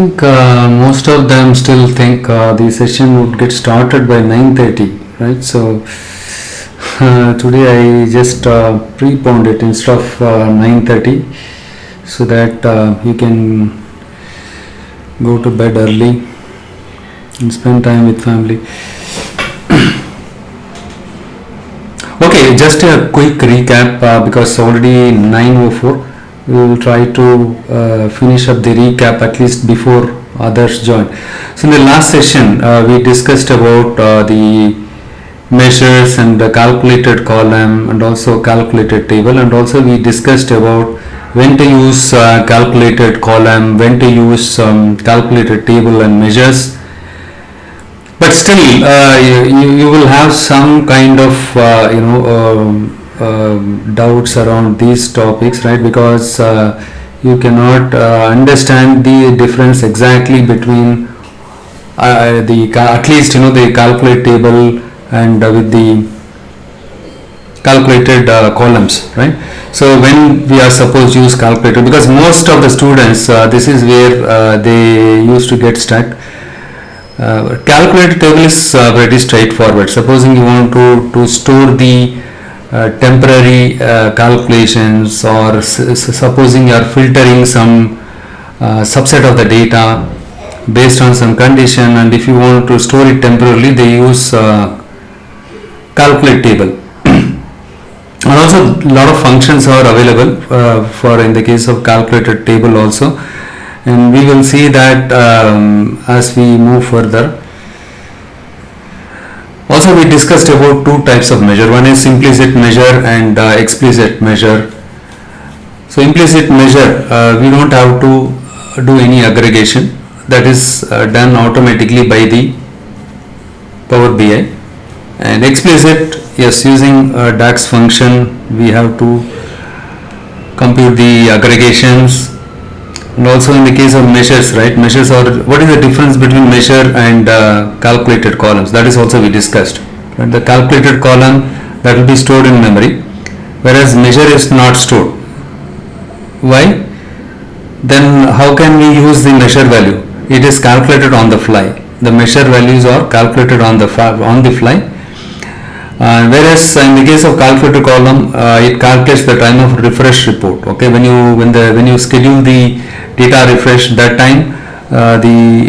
think most of them still think the session would get started by 9:30, right? So today I just preponed it instead of 9:30, so that you can go to bed early and spend time with family. Okay, just a quick recap because already 9:04. We will try to finish up the recap at least before others join. So in the last session we discussed about the measures and the calculated column and also calculated table, and also we discussed about when to use calculated column, when to use calculated table and measures. But still you will have some kind of doubts around these topics, right? Because you cannot understand the difference exactly between at least the calculate table and with the calculated columns, right? So when we are supposed to use calculator, because most of the students this is where they used to get stuck. Calculated table is very straightforward. Supposing you want to store the temporary calculations, or supposing you are filtering some subset of the data based on some condition, and if you want to store it temporarily, they use calculate table. And also a lot of functions are available for in the case of calculated table also, and we will see that as we move further. Also we discussed about two types of measure. One is implicit measure and explicit measure. So implicit measure, we don't have to do any aggregation. That is done automatically by the Power BI. And explicit, yes, using DAX function we have to compute the aggregations. And also in the case of measures, right, measures are, what is the difference between measure and calculated columns? That is also we discussed. Right? The calculated column, that will be stored in memory, whereas measure is not stored. Why? Then how can we use the measure value? It is calculated on the fly. The measure values are calculated on the fly. Whereas in the case of calculated column, it calculates the time of refresh report. Okay, when you schedule the data refresh, that time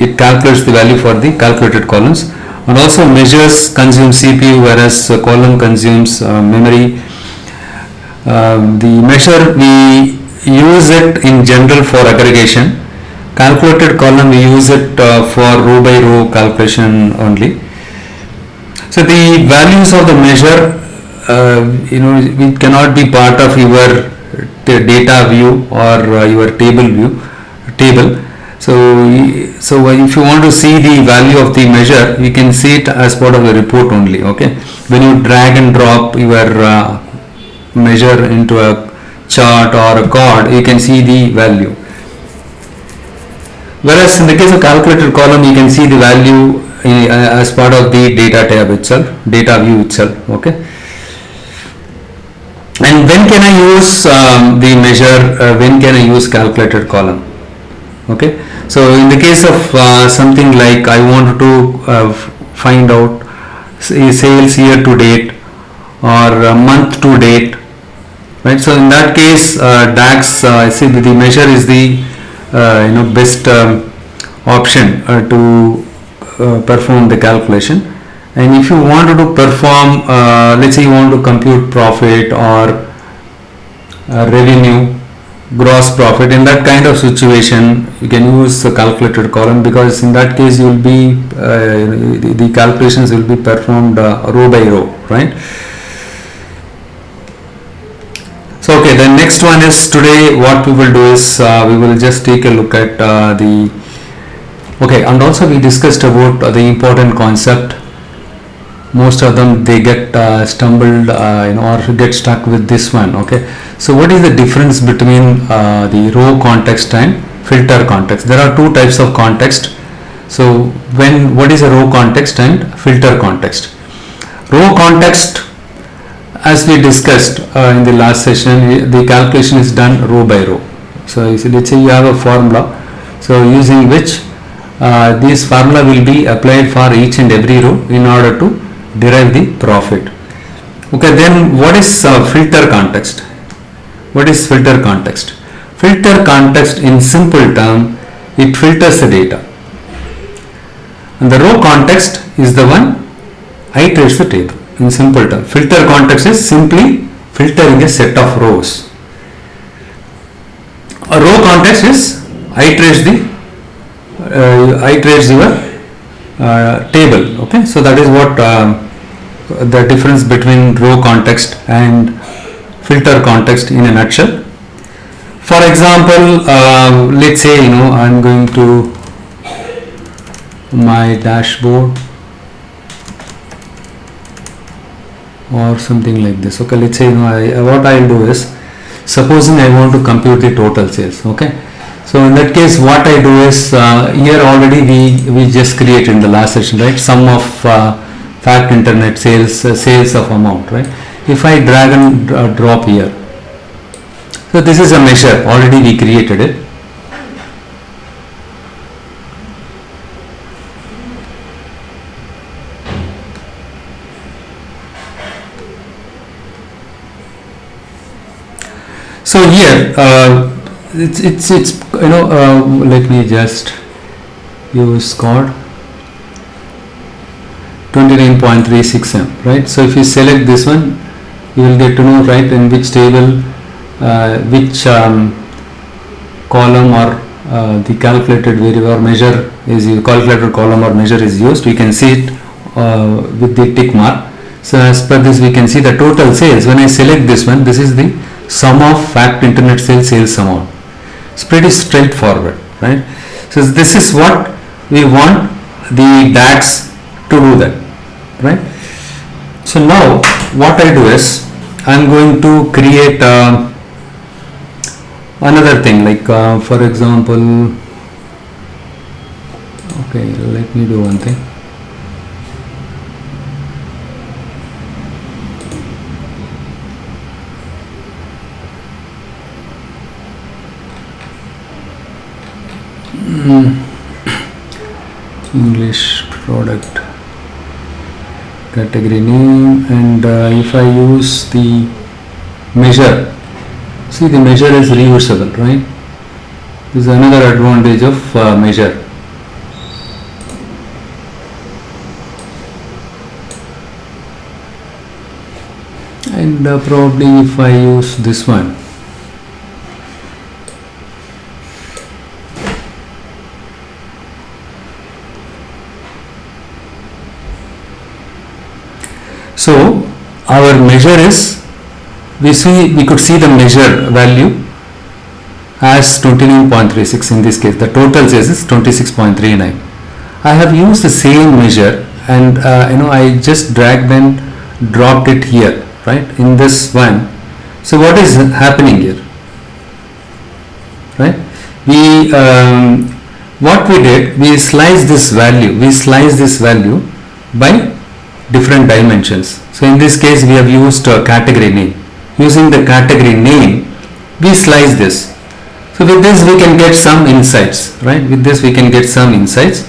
it calculates the value for the calculated columns. And also measures consume CPU, whereas column consumes memory. The measure we use it in general for aggregation. Calculated column we use it for row by row calculation only. So the values of the measure, it cannot be part of your data view or your table view. So if you want to see the value of the measure, you can see it as part of the report only. Okay, when you drag and drop your measure into a chart or a card, you can see the value. Whereas in the case of calculated column, you can see the value as part of the data tab itself, data view itself. Okay, and when can I use the measure, when can I use calculated column? Okay, so in the case of something like I want to find out sales year to date or month to date, right? So in that case DAX, I see the measure is the best option to perform the calculation. And if you wanted to perform, let's say you want to compute profit or revenue, gross profit, in that kind of situation you can use the calculated column, because in that case you will be the calculations will be performed row by row, right? So okay, the next one is, today what we will do is we will just take a look at okay, and also we discussed about the important concept. Most of them they get stumbled or get stuck with this one. Okay, so what is the difference between the row context and filter context? There are two types of context. So what is a row context and filter context? Row context, as we discussed in the last session, the calculation is done row by row. So let's say you have a formula So using which this formula will be applied for each and every row in order to derive the profit. Okay, then what is filter context? What is filter context? Filter context in simple term, it filters the data. And the row context is the one iterates the table. In simple term, filter context is simply filtering a set of rows. A row context is iterates your table. Okay, so that is what the difference between row context and filter context in a nutshell. For example, let's say I'm going to my dashboard or something like this. Okay, let's say what I'll do is, supposing I want to compute the total sales. Okay, so in that case what I do is, here already we just created in the last session, right, sum of fact internet sales of amount, right. If I drag and drop here, so this is a measure, already we created it. So here it's let me just use code 29.36M, right. So if you select this one, you will get to know, right, in which table which column or the calculated variable or measure is calculated column or measure is used. We can see it with the tick mark. So as per this we can see the total sales. When I select this one, this is the sum of fact internet sales amount. It's pretty straightforward, right. So this is what we want the DAX to do that, right. So now what I do is, I'm going to create another thing, like for example, okay, let me do one thing. English product category name, and if I use the measure, see the measure is reusable, right. This is another advantage of measure. And probably if I use this one, so our measure is, we could see the measure value as 29.36. In this case the total sales is 26.39. I have used the same measure and I just dragged and dropped it here, right, in this one. So what is happening here, right, we what we did, we sliced this value by different dimensions. So in this case we have used a category name. Using the category name, we slice this. So with this we can get some insights, right, with this we can get some insights.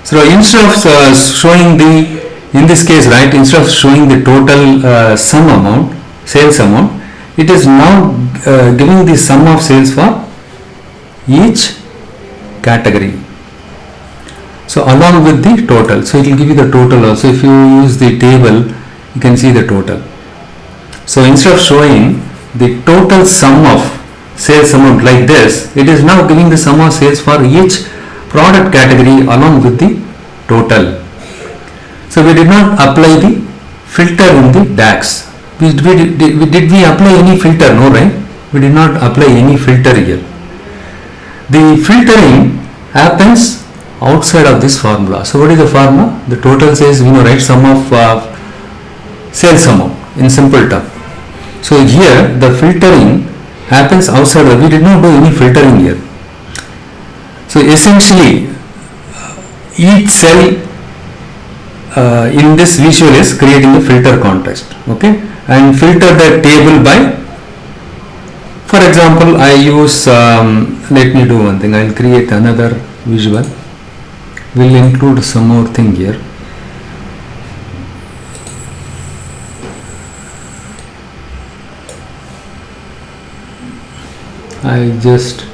So instead of showing the, in this case, right, instead of showing the total sum amount, sales amount, it is now giving the sum of sales for each category. So along with the total, so it will give you the total also. If you use the table, you can see the total. So instead of showing the total sum of sales amount like this, it is now giving the sum of sales for each product category along with the total. So we did not apply the filter in the DAX. Did we apply any filter? No, right? We did not apply any filter here. The filtering happens outside of this formula. So what is the formula? The total says, right, sum of sales amount in simple term. So here the filtering happens outside of, we did not do any filtering here. So essentially each cell in this visual is creating a filter context, okay, and filter the table by, for example, I use let me do one thing. I'll create another visual. We'll include some more thing here. I just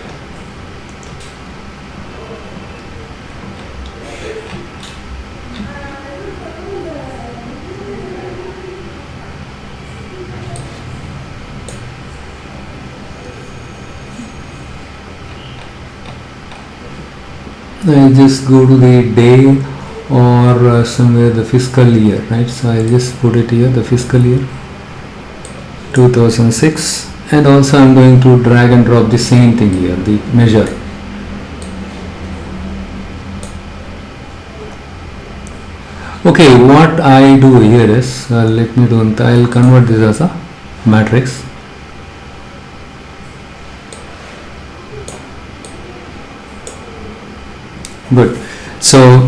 go to the day or somewhere the fiscal year, right? So I just put it here, the fiscal year 2006, and also I'm going to drag and drop the same thing here, the measure. Okay, what I do here is, let me do, I'll convert this as a matrix. Good. So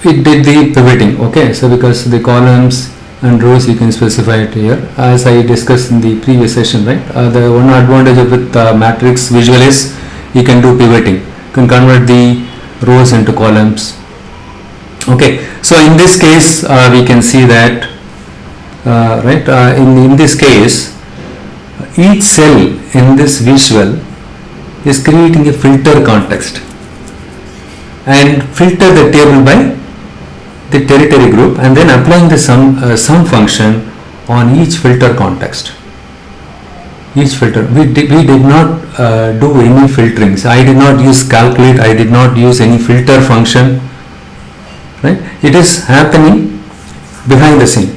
it did the pivoting. Okay, so because the columns and rows you can specify it here, as I discussed in the previous session, right? The one advantage of with matrix visual is you can do pivoting. You can convert the rows into columns. Okay, so in this case we can see that right, in this case each cell in this visual is creating a filter context and filter the table by the territory group and then applying the sum function on each filter context. Each filter, we did not do any filterings. I did not use calculate, I did not use any filter function, right? It is happening behind the scene.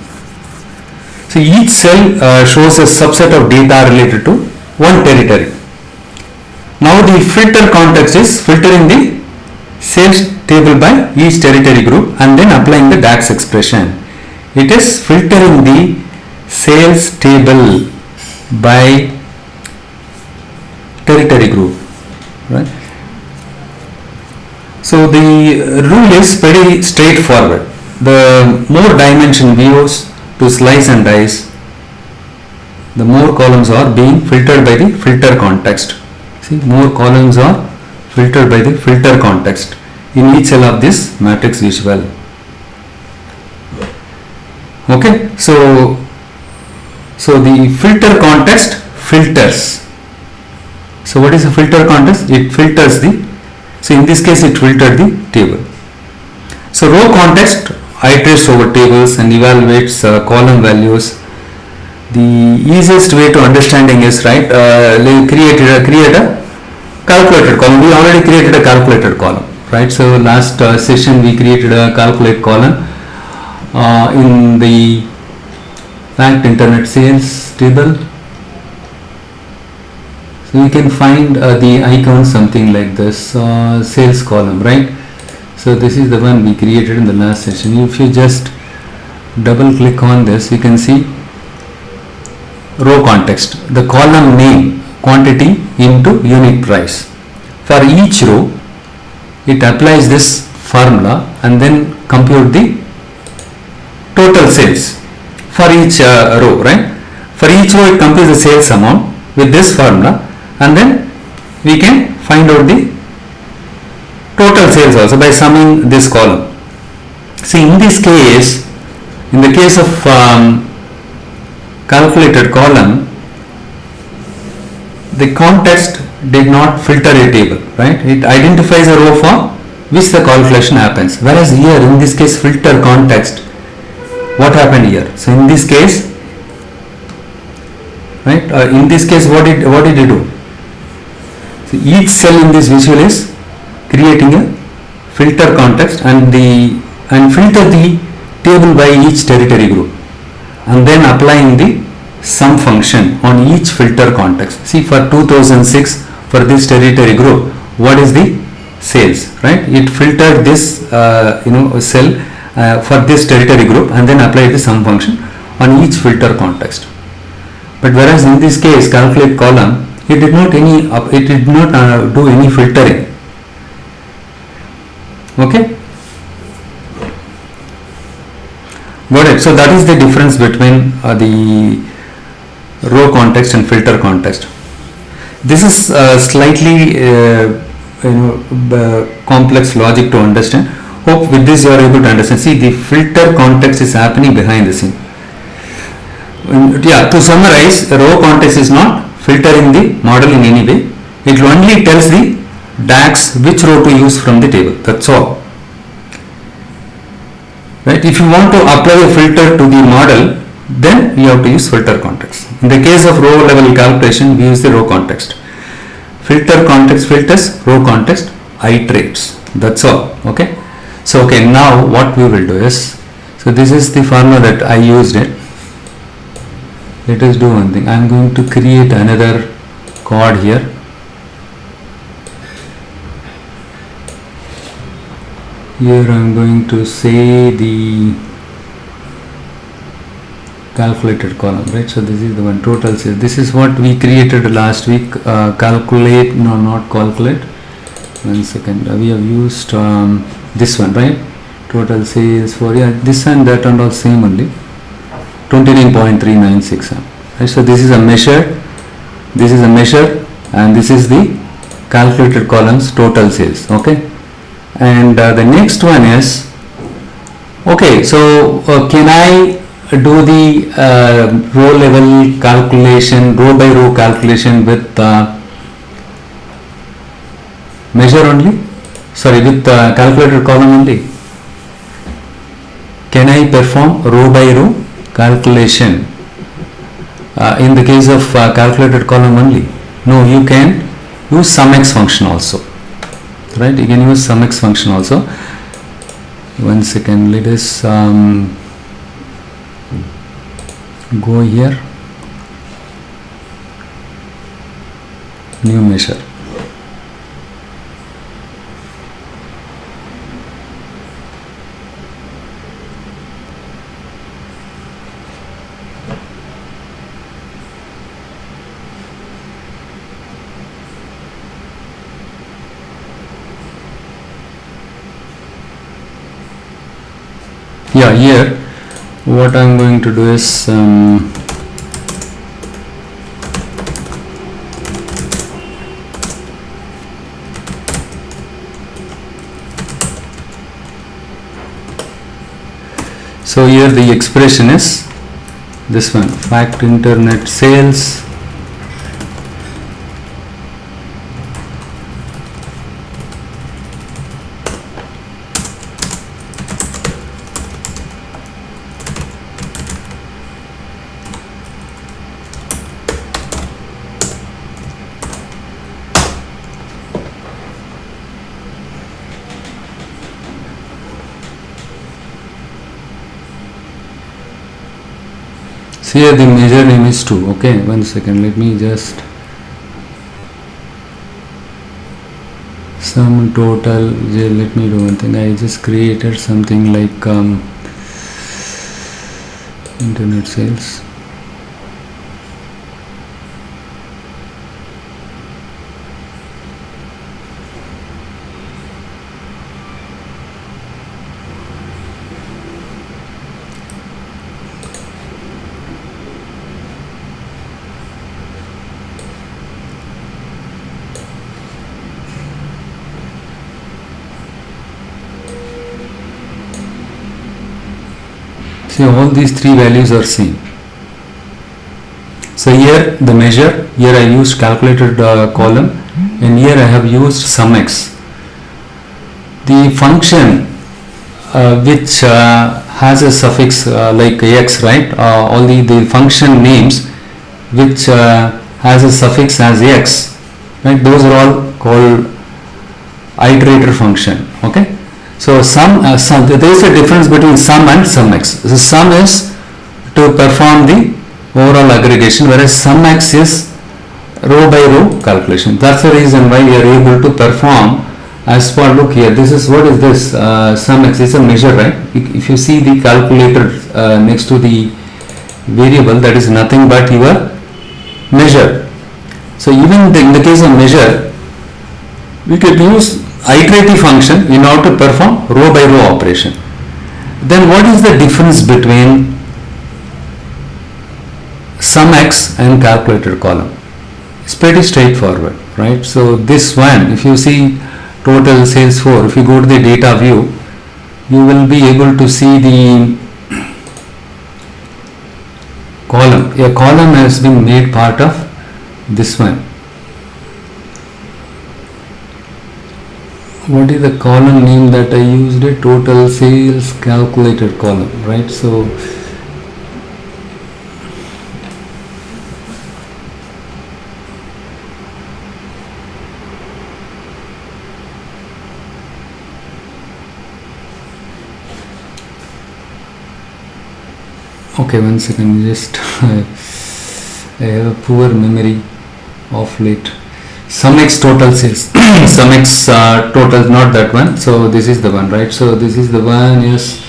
So each cell shows a subset of data related to one territory. Now the filter context is filtering the sales table by each territory group and then applying the DAX expression. It is filtering the sales table by territory group, right? So the rule is pretty straightforward. The more dimension we use to slice and dice, the more columns are being filtered by the filter context. See, more columns are filtered by the filter context in each cell of this matrix visual. Okay, so the filter context filters. So what is a filter context? It filters the, so in this case it filtered the table. So row context iterates over tables and evaluates column values. The easiest way to understanding is, right, create a calculated column. We already created a calculated column, right? So last session we created a calculate column in the fact internet sales table. So you can find the icon something like this, sales column, right? So this is the one we created in the last session. If you just double click on this, you can see row context, the column name, quantity into unit price. For each row it applies this formula and then compute the total sales for each row, right? For each row it computes the sales amount with this formula and then we can find out the total sales also by summing this column. See, in this case, in the case of calculated column, the context did not filter a table, right? It identifies a row for which the calculation happens. Whereas here, in this case, filter context, what happened here? So in this case, right? In this case, what did you do? So each cell in this visual is creating a filter context and filter the table by each territory group and then applying the sum function on each filter context. See, for 2006 for this territory group, what is the sales, right? It filtered this cell for this territory group and then applied the sum function on each filter context. But whereas in this case calculate column, it did not do any filtering. Okay, got it. So that is the difference between the row context and filter context. This is slightly complex logic to understand. Hope with this you are able to understand. See, the filter context is happening behind the scene. Yeah, to summarize, row context is not filtering the model in any way. It only tells the DAX which row to use from the table. That's all. Right? If you want to apply a filter to the model, then you have to use filter context. In the case of row level calculation, we use the row context. Filter context filters, row context iterates. That's all. Okay. So okay, now what we will do is, so this is the formula that I used it. Let us do one thing. I am going to create another chord here. Here I am going to say the calculated column, right? So this is the one, total sales. This is what we created last week. Calculate, no, not calculate. 1 second. We have used this one, right? Total sales for, yeah, this and that and all same only. 29.396. Right? So this is a measure. This is a measure, and this is the calculated columns total sales. Okay. And the next one is, okay, so can I do the row level calculation, row by row calculation with measure only? Sorry, with calculated column only? Can I perform row by row calculation in the case of calculated column only? No, you can use SUMX function also. Right, you can use SUMX function also. 1 second, let us go here, new measure. Yeah, here what I am going to do is so here the expression is this one, fact internet sales here the measure name is 2. Okay, 1 second, let me just sum total. Let me do one thing. I just created something like internet sales. See, all these three values are same. So here the measure, here I used calculated column, and here I have used SUMX. The function which has a suffix like x, right? All the function names which has a suffix as x, right? Those are all called iterator function. Okay. So there is a difference between sum and SUMX. So sum is to perform the overall aggregation, whereas SUMX is row by row calculation. That's the reason why we are able to perform as for, look here, this is, what is this? SUMX is a measure, right? If you see the calculator next to the variable, that is nothing but your measure. So even in the case of measure, we can use iterative function in order to perform row by row operation. Then what is the difference between SUMX and calculated column? It's pretty straightforward, right? So this one, if you see total sales for, if you go to the data view, you will be able to see the column. A column has been made part of this one. What is the column name that I used? A total sales calculated column, right? So okay, one second, just I have a poor memory of late. SumX total sales. SumX total, not that one. So this is the one, right? So this is the one. Yes,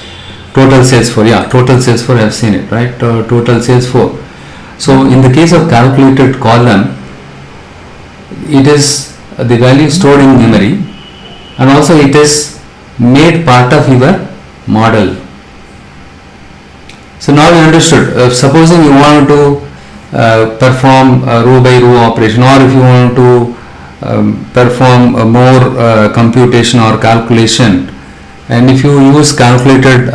total sales for, yeah, total sales for, I have seen it, right? Total sales for. So in the case of calculated column, it is the value stored in memory, and also it is made part of your model. So now you understood. Supposing you want to perform a row by row operation, or if you want to perform a more computation or calculation, and if you use calculated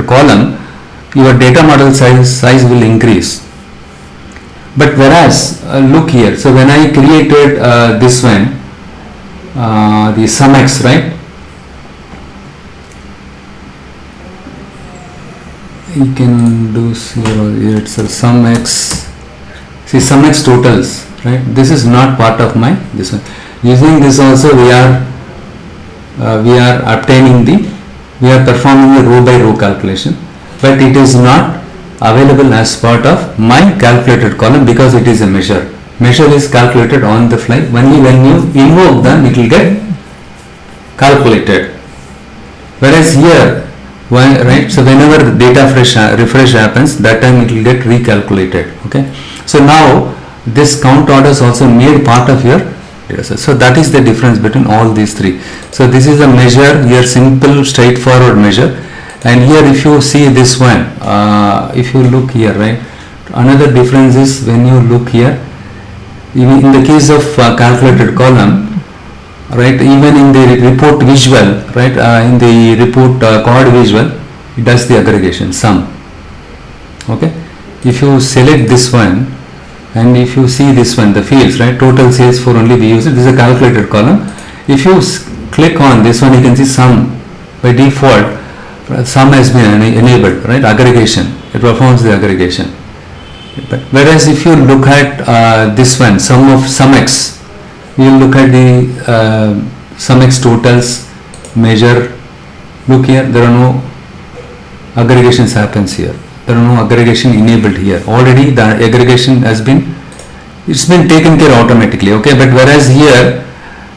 column, your data model size will increase. But whereas look here, so when I created this one, the SumX, right? You can do 0 here itself. SumX, see SumX totals, right? This is not part of my this one. Using this also we are obtaining we are performing the row by row calculation, but it is not available as part of my calculated column because it is a measure. Measure is calculated on the fly. Only when you invoke them it will get calculated. Whereas here, why, right? So whenever the data refresh happens, that time it will get recalculated. Okay. So now this count order is also made part of your data set. So that is the difference between all these three. So this is a measure here, simple straightforward measure, and here if you see this one, if you look here, right, another difference is when you look here, in the case of calculated column, right, even in the report visual, right, in the report card visual, it does the aggregation sum. Okay, if you select this one and if you see this one, the fields, right, total sales for only we use it, this is a calculated column. If you click on this one, you can see sum. By default sum has been enabled, right, aggregation, it performs the aggregation. But whereas if you look at this one, sum of SumX, we will look at the SumX totals measure. Look here, there are no aggregations happens here. There are no aggregation enabled here. Already the aggregation has been, it's been taken care automatically. Okay, but whereas here,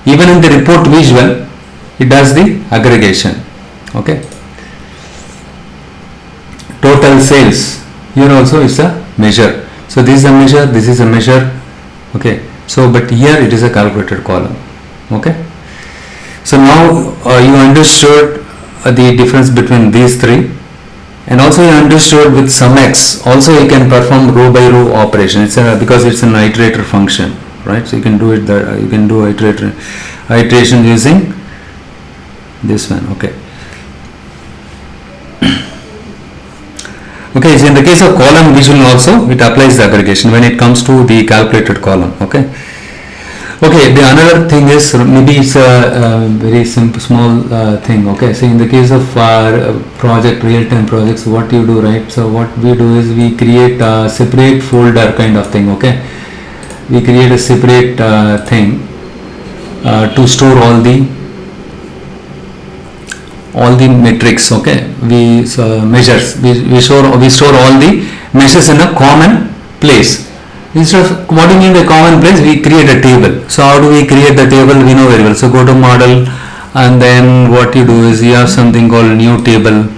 even in the report visual, it does the aggregation. Okay. Total sales, here also is a measure. So this is a measure, this is a measure. Okay. So, but here it is a calculated column. Okay. So now you understood the difference between these three, and also you understood with SumX also you can perform row by row operation. It's because it's an iterator function, right? So you can do it that you can do iteration using this one. Okay. Okay, so in the case of column visual also it applies the aggregation when it comes to the calculated column. Okay. Okay, the another thing is, maybe it's a very simple small thing. Okay, so in the case of project, real-time projects, what you do, right? So what we do is we create a separate folder kind of thing. Okay, we create a separate thing to store all the metrics. Okay, we measures, we store all the measures in a common place. Instead of what do you mean by common place, we create a table. So how do we create the table? We know very well. So go to model, and then what you do is you have something called new table.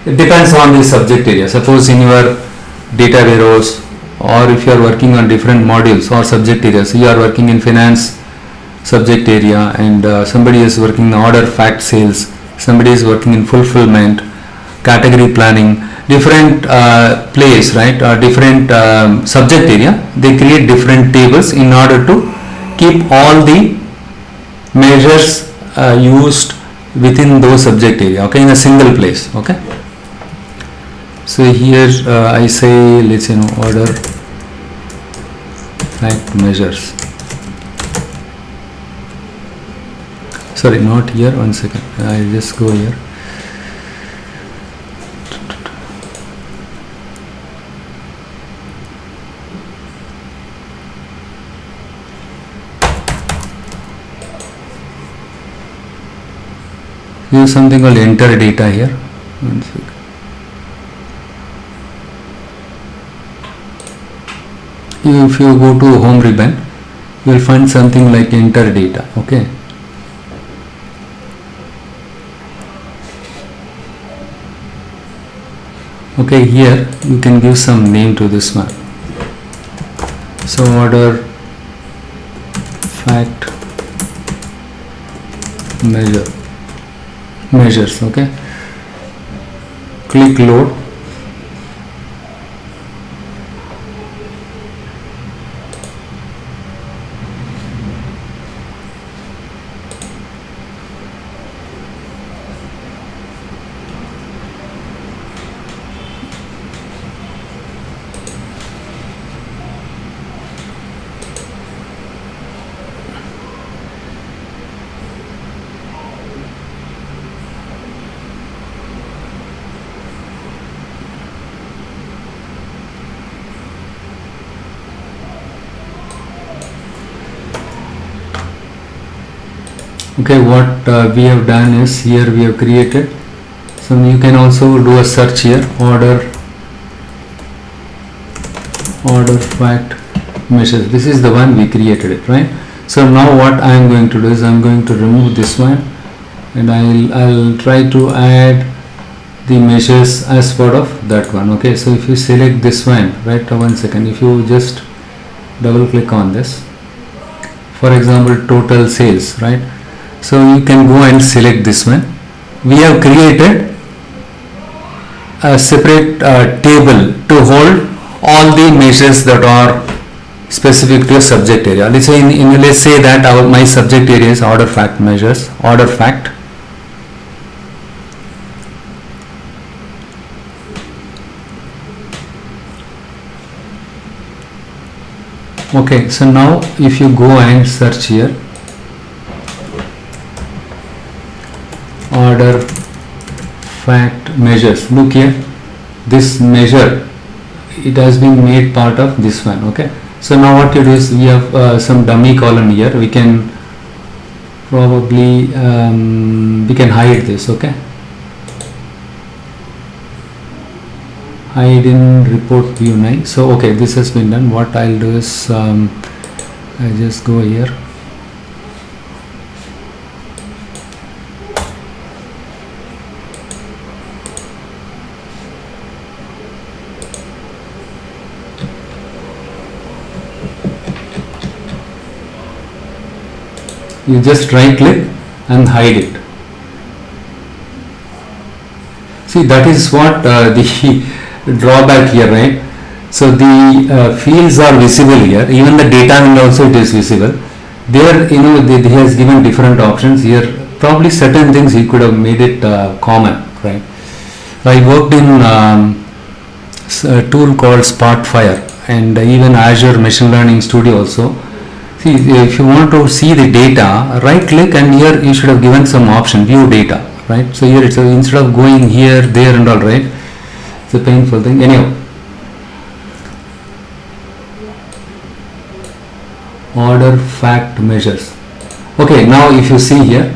It depends on the subject area. Suppose in your data warehouse, or if you are working on different modules or subject areas, so you are working in finance subject area, and somebody is working in order fact sales somebody is working in fulfillment, category planning, different place, right, or different subject area, they create different tables in order to keep all the measures used within those subject area, okay, in a single place. Okay, so here I say, let's say, order fact measures. Sorry, not here, one second, I'll just go here. Use something called enter data here. One second. If you go to home ribbon, you will find something like enter data. Okay. Okay, here you can give some name to this one. So order fact measures. Okay, click load. Okay, what we have done is, here we have created, so you can also do a search here, order fact measures. This is the one we created it, right? So now what I am going to do is, I am going to remove this one, and I'll try to add the measures as part of that one. Okay, so if you select this one, right, one second, if you just double click on this, for example, total sales, right? So you can go and select this one. We have created a separate table to hold all the measures that are specific to a subject area. Let's say let's say that my subject area is order fact measures, order fact. Okay, so now if you go and search here, order fact measures, look here, this measure, it has been made part of this one. Okay, so now what you do is, we have some dummy column here, we can probably we can hide this. Okay, hide in report view 9. So okay, this has been done. What I'll do is, I just go here, you just right click and hide it. See, that is what the drawback here, right? So the fields are visible here, even the data will also it is visible. There, he has given different options here. Probably certain things he could have made it common, right? I worked in a tool called Spotfire, and even Azure Machine Learning Studio also. See, if you want to see the data, right click, and here you should have given some option, view data, right? So here it's instead of going here, there and all, right? It's a painful thing. Anyhow, order fact measures. Okay, now if you see here,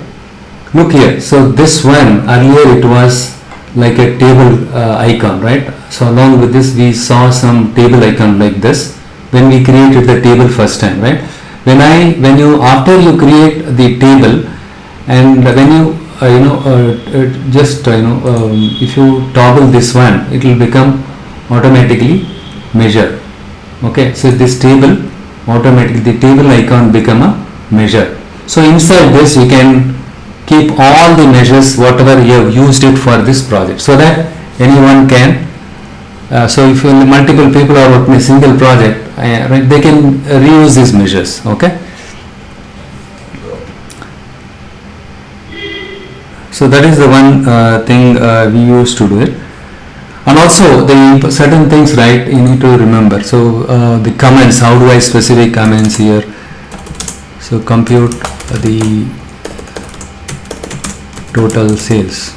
look here. So this one, earlier it was like a table icon, right? So along with this, we saw some table icon like this when we created the table first time, right? After you create the table, and when you if you toggle this one, it will become automatically measure. Okay, so this table automatically, the table icon become a measure. So inside this you can keep all the measures whatever you have used it for this project, so that anyone can so if multiple people are working a single project, right, they can reuse these measures. Okay, so that is the one thing we used to do it. And also the certain things, right, you need to remember. So the comments, how do I specify comments here? So compute the total sales.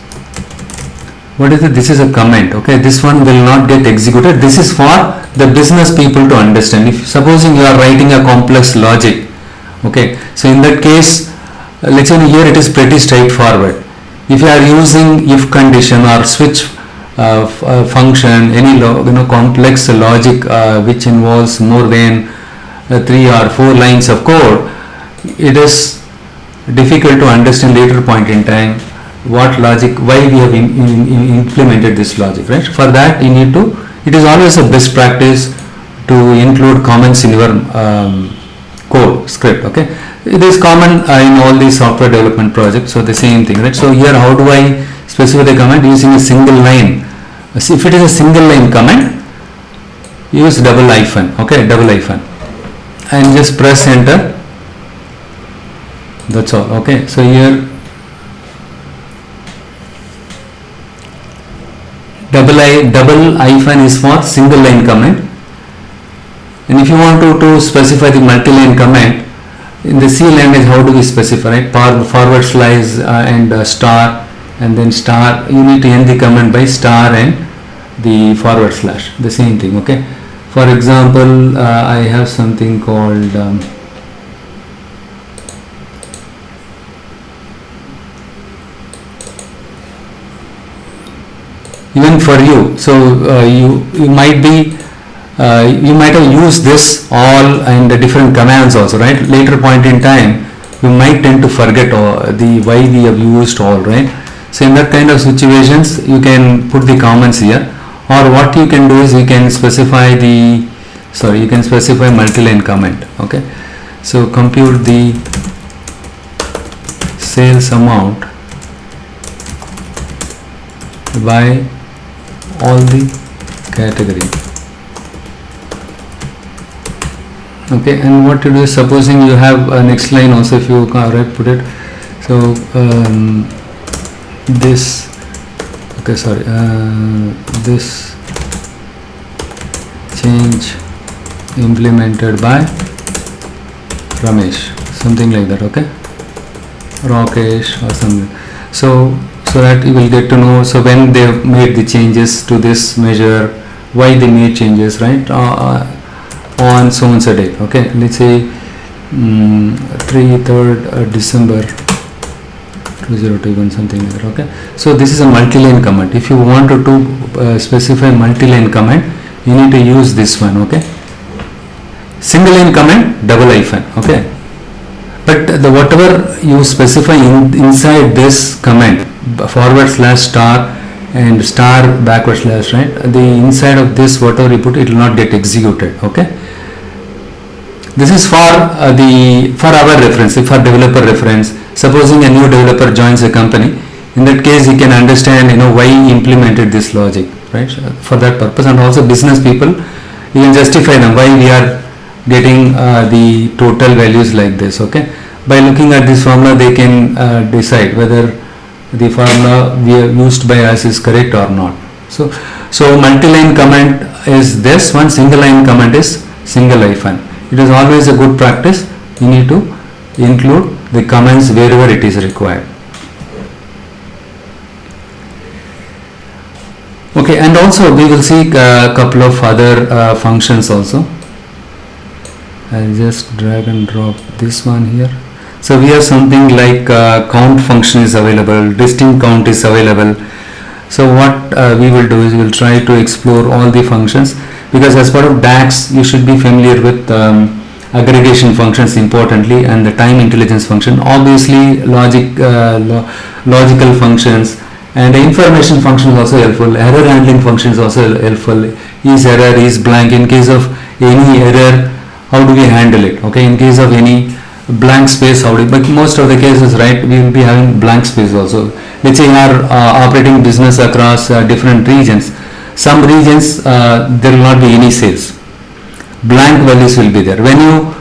What is it? This is a comment. Okay, this one will not get executed. This is for the business people to understand. If supposing you are writing a complex logic, okay, so in that case, let's say here it is pretty straightforward. If you are using if condition or switch function, any complex logic which involves more than 3 or 4 lines of code, it is difficult to understand later point in time what logic, why we have implemented this logic, right? For that you need to, it is always a best practice to include comments in your code script. Okay, it is common in all these software development projects, so the same thing, right? So here how do I specify the comment? Using a single line. If it is a single line comment, use double hyphen. Okay, double hyphen, and just press enter. That's all. Okay, so here double hyphen is for single line comment, and if you want to specify the multi-line comment in the C language, how do we specify, right? Forward slash and star, and then star. You need to end the comment by star and the forward slash, the same thing. Okay, for example, I have something called even for you. So you might be you might have used this all and the different commands also, right? Later point in time you might tend to forget the why we have used all, right? So in that kind of situations you can put the comments here, or what you can do is you can specify multi-line comment. Okay, so compute the sales amount by all the category. Okay, and what to do is, supposing you have a next line also, if you put it, so this, okay, sorry, this change implemented by Ramesh, something like that. Okay, Rakesh or something. So that you will get to know, so when they have made the changes to this measure, why they made changes, right, on so and so date. Okay, let's say 3rd December 2021, something like that. Okay, so this is a multi-line comment. If you want to specify multi-line comment, you need to use this one. Okay, single line comment, double hyphen. Okay, but the whatever you specify inside this comment, forward slash star and star backward slash, right, the inside of this whatever you put, it will not get executed. Okay, this is for our reference, for developer reference. Supposing a new developer joins a company, in that case he can understand why he implemented this logic, right, for that purpose. And also business people, you can justify them why we are getting the total values like this. Okay, by looking at this formula they can decide whether the formula we have used by us is correct or not. So multi-line comment is this one, single line comment is single hyphen. It is always a good practice. You need to include the comments wherever it is required. Okay, and also we will see a couple of other functions also. I'll just drag and drop this one here. So we have something like count function is available, distinct count is available. So what we will do is we will try to explore all the functions, because as part of DAX you should be familiar with aggregation functions importantly, and the time intelligence function, obviously logical functions, and the information function is also helpful. Error handling function is also helpful. Is error, is blank, in case of any error how do we handle it? Okay, in case of any blank space, how do you, but most of the cases, right, we will be having blank space also. Let's say you are operating business across different regions. Some regions there will not be any sales, blank values will be there. When you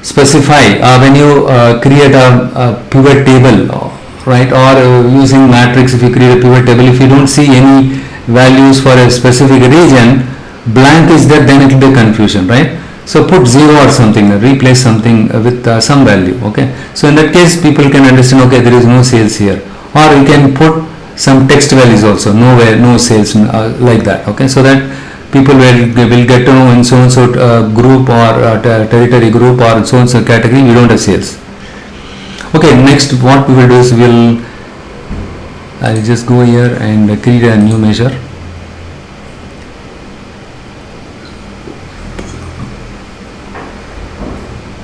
specify, when you create a pivot table, right, or using matrix, if you create a pivot table, if you don't see any values for a specific region, blank is there, then it will be confusion, right? So put 0 or something, replace something with some value, okay? So in that case, people can understand, okay, there is no sales here. Or you can put some text values also, nowhere, no sales, like that, okay? So that people will get to know in so and so group or territory group or so and so category, we don't have sales. Okay, next what we will do is I'll just go here and create a new measure.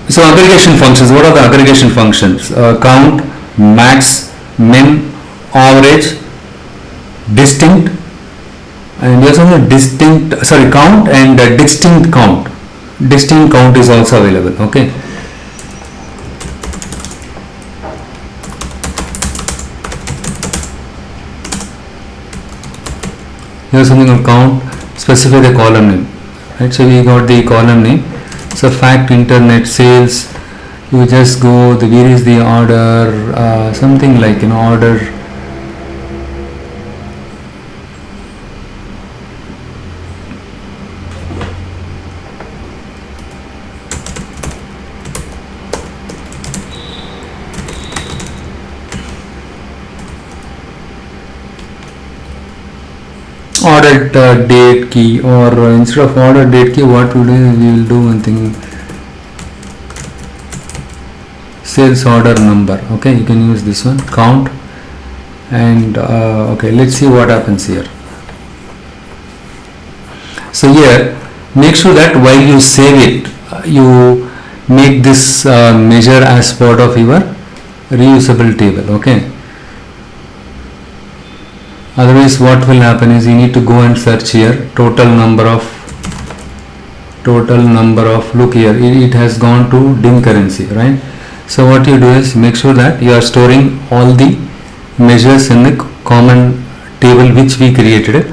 So aggregation functions, what are the aggregation functions? Count, max, min, average, distinct, and there's also distinct, sorry, count and distinct count. Distinct count is also available, okay? Here's something on count, specify the column name, right? So we got the column name. So fact, internet, sales, you just go, where is the order, something like an order, order date key, or instead of order date key, what we do is we will do one thing, sales order number, okay? You can use this one, count, and okay, let's see what happens here. So here, make sure that while you save it, you make this measure as part of your reusable table, okay? Otherwise what will happen is you need to go and search here total number of, look here, it has gone to dim currency, right? So what you do is make sure that you are storing all the measures in the common table which we created,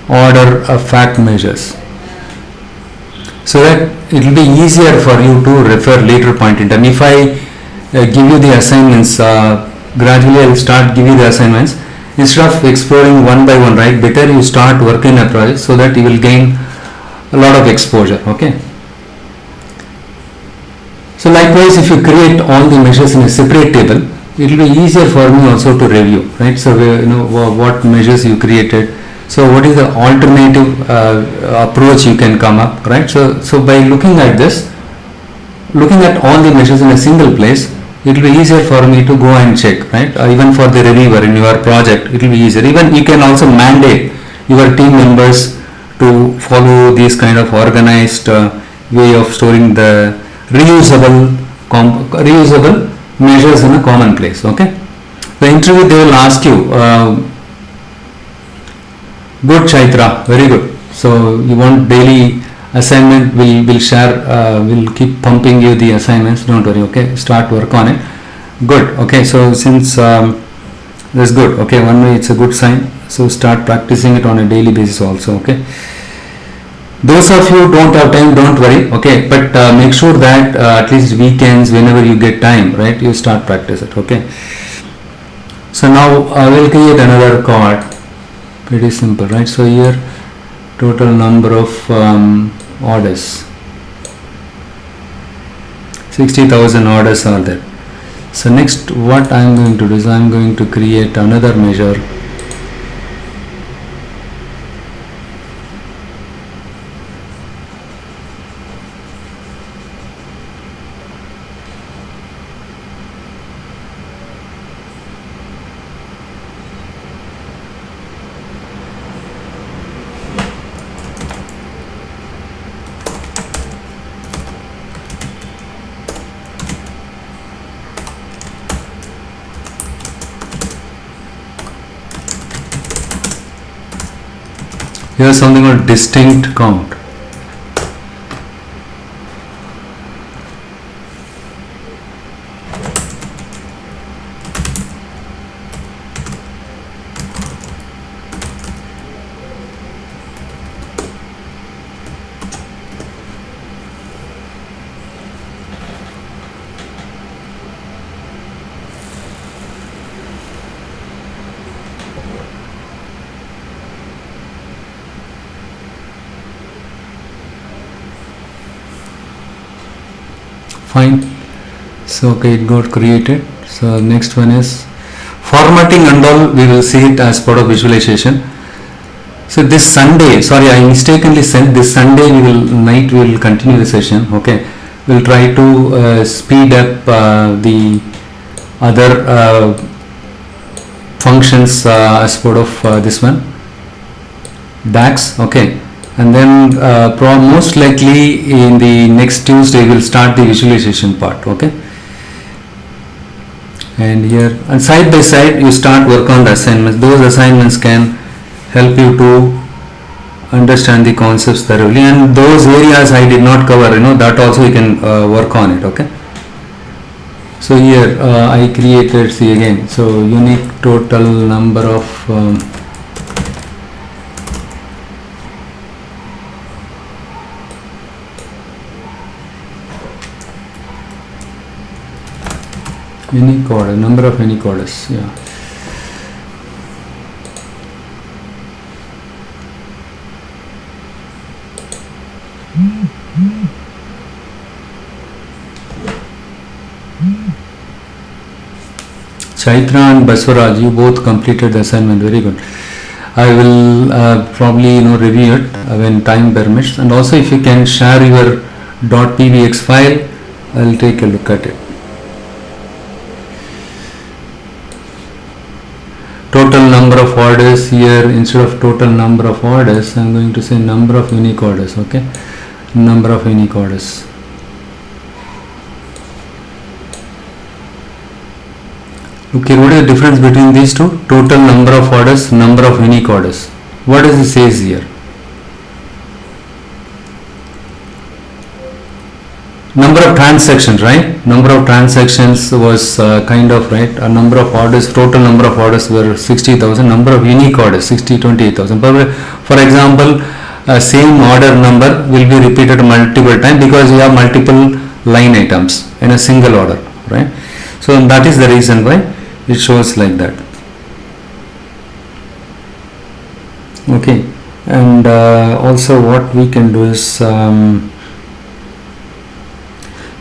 order of fact measures, so that it will be easier for you to refer later point in time. If I give you the assignments, gradually I will start giving the assignments instead of exploring one by one, right? Better you start working a project so that you will gain a lot of exposure, okay? So likewise, if you create all the measures in a separate table, it will be easier for me also to review, right? So you know what measures you created, so what is the alternative approach you can come up, right? So by looking at this, looking at all the measures in a single place, it will be easier for me to go and check, right? Even for the reviewer in your project, it will be easier. Even you can also mandate your team members to follow this kind of organized way of storing the reusable measures in a common place, okay? The interview, they will ask you, good Chaitra, very good. So you want daily assignment, will share, will keep pumping you the assignments, don't worry, okay? Start work on it. Good, okay? So since that's good, okay, one way it's a good sign. So start practicing it on a daily basis also, okay? Those of you who don't have time, don't worry, okay? But make sure that at least weekends, whenever you get time, right, you start practice it, okay? So now I will create another card. Pretty simple, right? So here total number of orders, 60,000 orders are there. So next what I am going to do is I am going to create another measure. Here's something called distinct count. Fine. So okay, it got created. So next one is formatting and all. We will see it as part of visualization. So this Sunday, sorry, I mistakenly sent this Sunday. We will continue the session. Okay, we'll try to speed up the other functions as part of this one, DAX. Okay, and then most likely in the next Tuesday we'll start the visualization part. Okay, and here and side by side you start work on the assignments. Those assignments can help you to understand the concepts thoroughly, and those areas I did not cover, that also you can work on it. Okay, so here I created, see again, so unique total number of unique order, number of unique orders. Yeah, Chaitra and Baswaraj, you both completed the assignment. Very good. I will probably review it when time permits, and also if you can share your .pbx file, I'll take a look at it. Total number of orders, here instead of total number of orders I'm going to say number of unique orders. Okay, number of unique orders. Okay, what is the difference between these two? Total number of orders, number of unique orders. What does it says here? Number of transactions, right? Number of transactions was kind of, right? A number of orders, total number of orders were 60,000. Number of unique orders 28,000. For example, same order number will be repeated multiple times because you have multiple line items in a single order, right? So that is the reason why it shows like that. Okay, and also what we can do is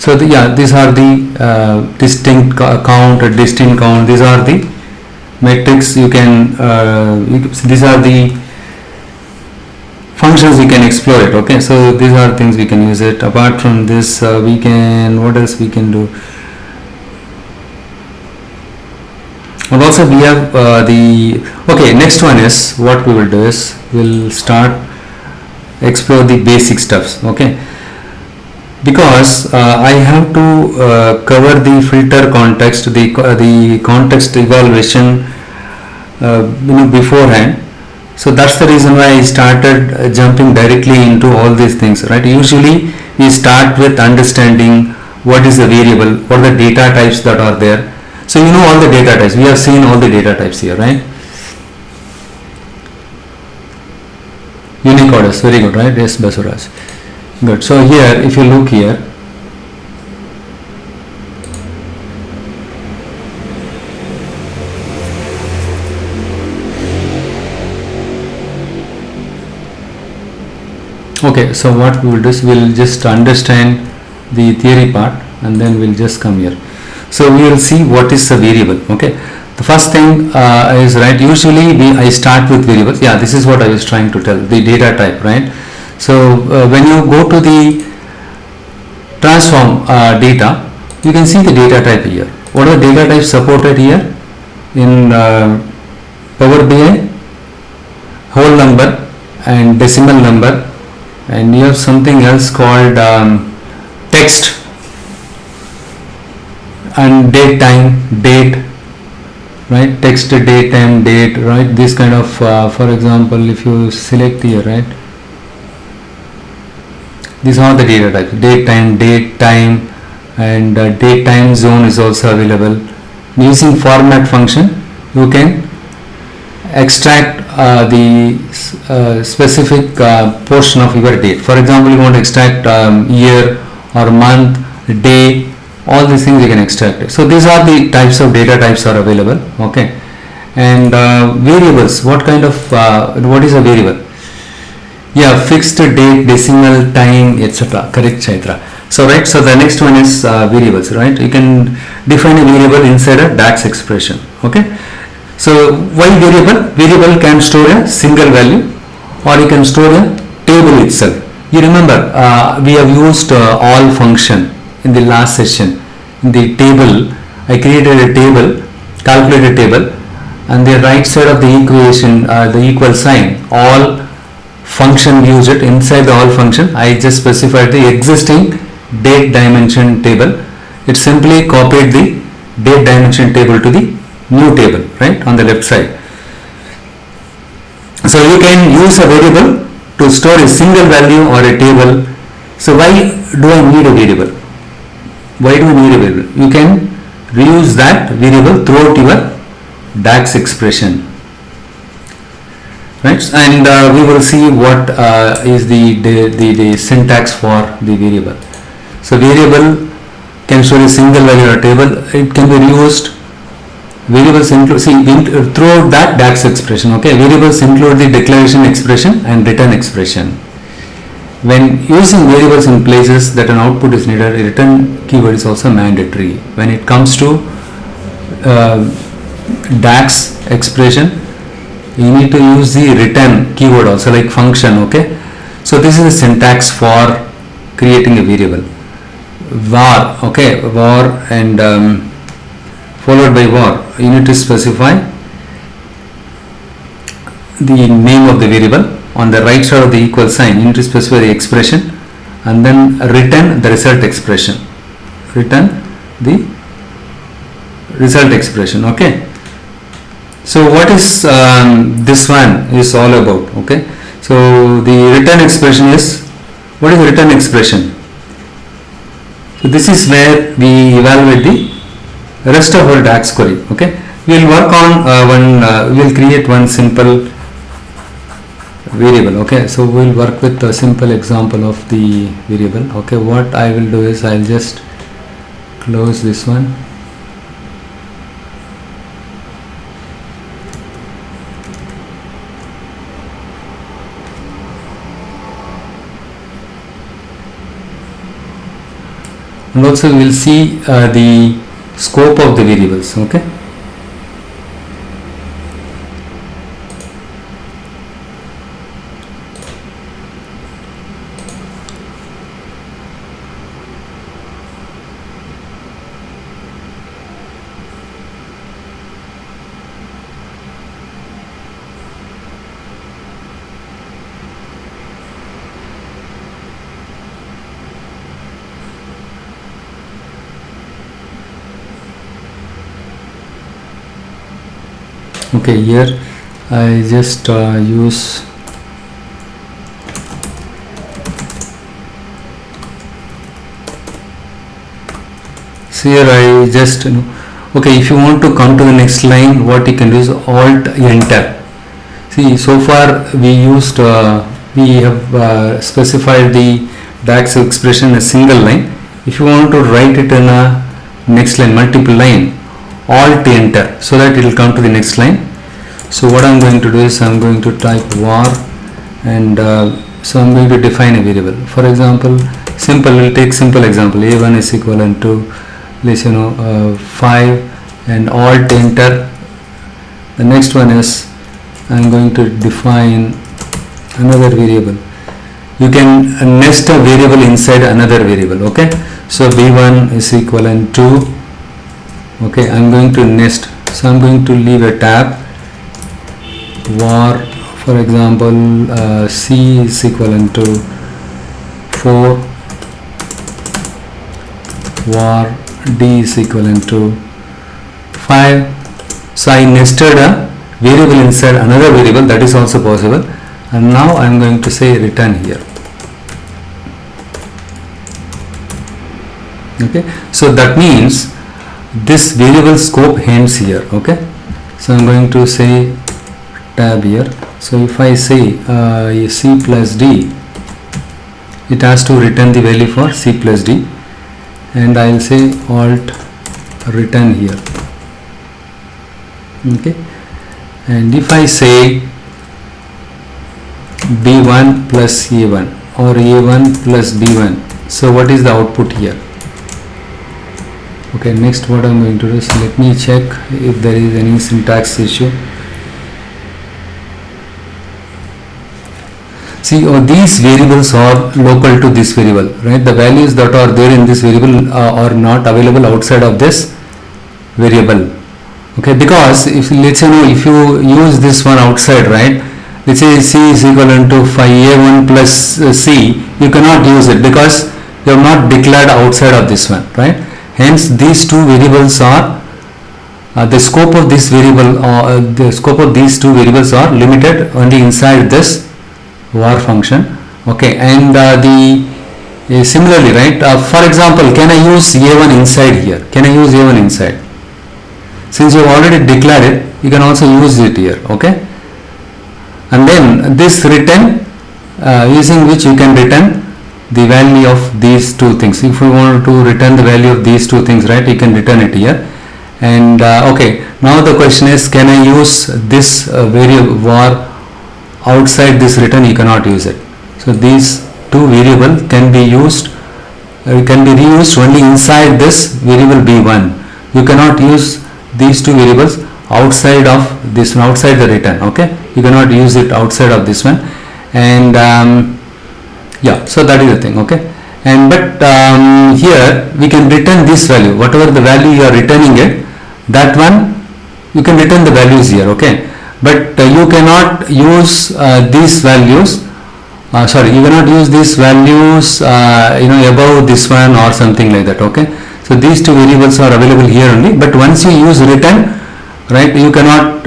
so these are the distinct count, distinct count. These are the metrics you can these are the functions you can explore it. Okay, so these are things we can use it. Apart from this, we can, what else we can do? And also we have okay, next one is, what we will do is we'll start explore the basic stuffs. Okay, because I have to cover the filter context, the context evaluation beforehand. So that's the reason why I started jumping directly into all these things, right? Usually we start with understanding what is the variable, what are the data types that are there. So you know all the data types, we have seen all the data types here, right? Unique orders, very good, right? Yes, Basuraj. Good. So here, if you look here, okay, so what we will do is we will just understand the theory part and then we will just come here. So we will see what is a variable. Okay, the first thing is, right, usually I start with variables. Yeah, this is what I was trying to tell, the data type, right? So when you go to the transform data, you can see the data type here. What are the data types supported here in Power BI? Whole number and decimal number, and you have something else called text and date, time, date, right? Text, date, time, date, right? This kind of for example, if you select here, right, these are the data types, date, time, and date, time zone is also available. Using format function you can extract the specific portion of your date. For example, you want to extract year or month, day, all these things you can extract it. So these are the types of data types are available. Okay, and variables, what kind of what is a variable? Yeah, fixed date, decimal, time, etc. Correct, Chaitra. So right, so the next one is variables, right? You can define a variable inside a DAX expression. Okay, so why variable? Variable can store a single value, or you can store a table itself. You remember we have used all function in the last session. In the table, I created a table, calculated table, and the right side of the equation, the equal sign, all function used it. Inside the all function, I just specified the existing date dimension table. It simply copied the date dimension table to the new table, right, on the left side. So you can use a variable to store a single value or a table. So why do I need a variable? Why do I need a variable? You can reuse that variable throughout your DAX expression, right? And we will see what is the syntax for the variable. So variable can store a single value or a table. It can be reused. Variables include, throughout that DAX expression, okay, variables include the declaration expression and return expression. When using variables in places that an output is needed, a return keyword is also mandatory. When it comes to DAX expression, you need to use the return keyword also, like function, okay. So this is the syntax for creating a variable. Var, okay, var, and followed by var, you need to specify the name of the variable. On the right side of the equal sign, you need to specify the expression, and then return the result expression. Return the result expression, okay. So what is this one is all about, okay. So the return expression is, what is the return expression? So this is where we evaluate the rest of our DAX query, okay. We will work on we will create one simple variable, okay. So we will work with a simple example of the variable, okay. What I will do is I will just close this one. And also we will see the scope of the variables, okay. Okay, here I just use here I just okay, if you want to come to the next line, what you can do is alt enter. See, so far we used we have specified the DAX expression in a single line. If you want to write it in a next line, multiple line, alt enter, so that it will come to the next line. So what I am going to do is I am going to type var, and so I am going to define a variable. For example, simple, we will take simple example, a1 is equivalent to, let's 5, and alt enter. The next one is I am going to define another variable. You can nest a variable inside another variable, okay. So b1 is equivalent to, okay, I am going to nest, so I am going to leave a tab, var, for example, c is equivalent to 4, var d is equivalent to 5. So I nested a variable inside another variable, that is also possible. And now I am going to say return here, okay. So that means this variable scope ends here, okay. So I am going to say tab here. So if I say c plus d, it has to return the value for c plus d, and I will say alt return here, okay. And if I say b1 plus a1 or a1 plus b1, So what is the output here? Okay, next what I'm going to do is, let me check if there is any syntax issue. See, these variables are local to this variable, right? The values that are there in this variable are not available outside of this variable. Okay, because if let's say if you use this one outside, right? Let's say c is equivalent to phi a1 plus c, you cannot use it because you have not declared outside of this one, right? Hence, these two variables are the scope of this variable, the scope of these two variables are limited only inside this var function. Okay, and similarly, right? For example, can I use a1 inside here? Can I use a1 inside? Since you have already declared it, you can also use it here. Okay, and then this return, using which you can return the value of these two things. If you want to return the value of these two things, right, you can return it here. And okay, now the question is, can I use this variable var outside this return? You cannot use it. So these two variables can be used, can be reused only inside this variable b1. You cannot use these two variables outside of this one, outside the return. Okay, you cannot use it outside of this one. And yeah, so that is the thing. Okay, and but here we can return this value, whatever the value you are returning it, that one you can return the values here. Okay, but you cannot use these values, you cannot use these values above this one or something like that. Okay, so these two variables are available here only, but once you use return, right, you cannot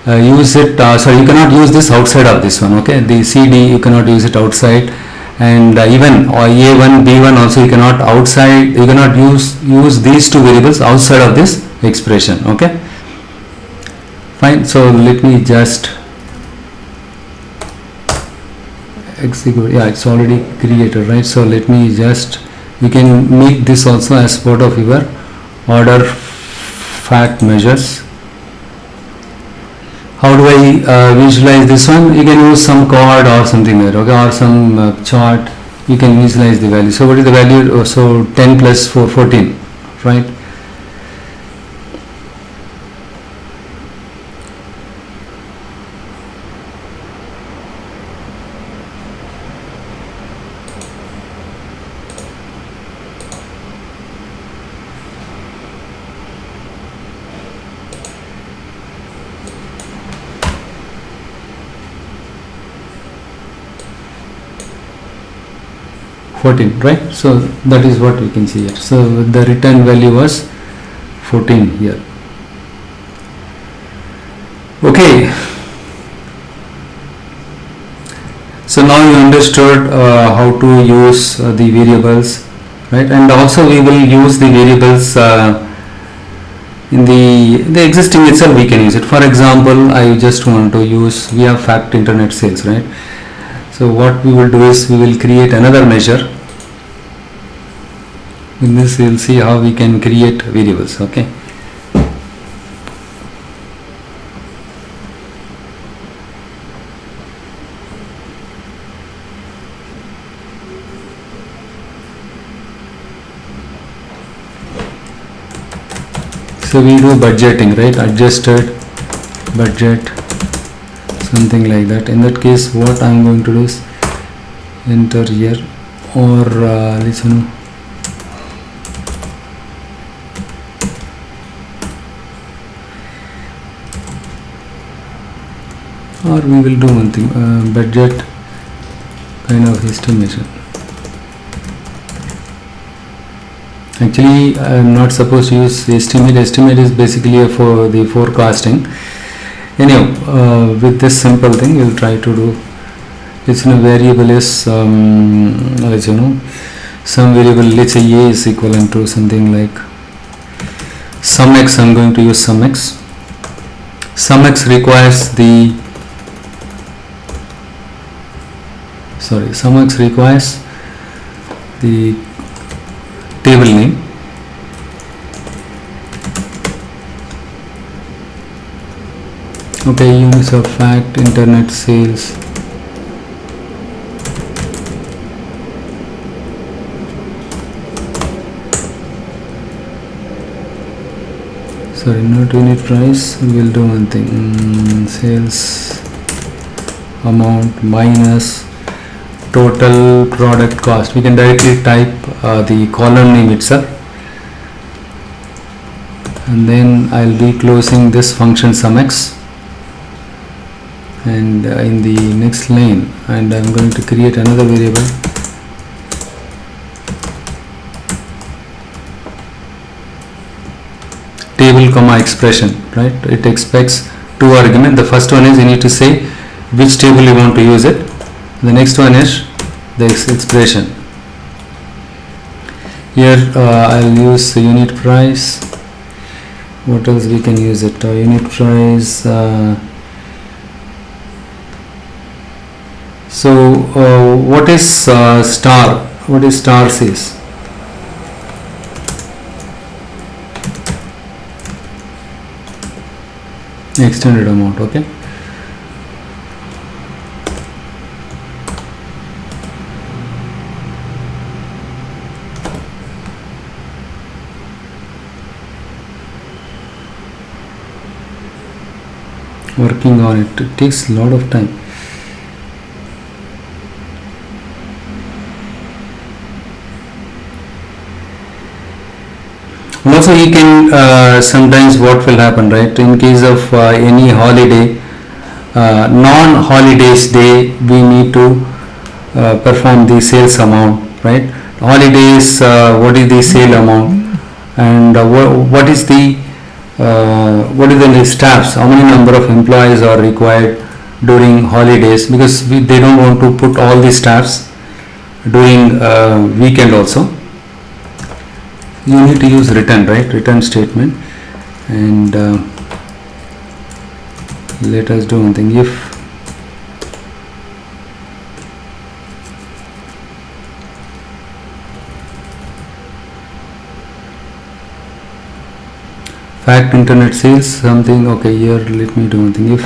use it, you cannot use this outside of this one. Okay, the cd you cannot use it outside, and even a1 b1 also you cannot outside, you cannot use these two variables outside of this expression. Okay, fine. So let me just execute. Yeah, it's already created, right? So let me just, you can make this also as part of your order fact measures. How do I visualize this one? You can use some code or something like that, okay, or some chart. You can visualize the value. So what is the value? So 10 plus 4, 14, right? Right, so that is what we can see here. So the return value was 14 here. Okay, so now you understood how to use the variables, right? And also we will use the variables in the existing itself. We can use it. For example, I just want to use, we have fact internet sales, right? So what we will do is we will create another measure. In this we will see how we can create variables. Okay, so we do budgeting, right? Adjusted budget, something like that. In that case, what I am going to do is enter here, or listen, or we will do one thing, budget kind of estimation. Actually I am not supposed to use estimate. Estimate is basically for the forecasting. Anyhow, with this simple thing we will try to do, it's in a variable is some variable, let's say a is equivalent to something like sum x. I am going to use sum x. Sum x requires the sum x requires the table name. Okay, units of fact internet sales. sorry, not unit price. We'll do one thing, sales amount minus total product cost. We can directly type the column name itself, and then I'll be closing this function sumx, and in the next line, and I'm going to create another variable table comma expression, right? It expects two arguments. The first one is you need to say which table you want to use it. The next one is the expression. Here I'll use unit price. What else we can use it? Unit price. So what is star? What is star says? Extended amount. Okay. Working on it. It takes a lot of time. Also, you can sometimes what will happen, right? In case of any holiday, non-holidays day, we need to perform the sales amount, right? Holidays, what is the sale amount, and what is the staffs? How many number of employees are required during holidays? Because they don't want to put all the staffs during weekend also. You need to use return, right? Return statement, and let us do one thing. If fact internet sales something, okay, here let me do one thing.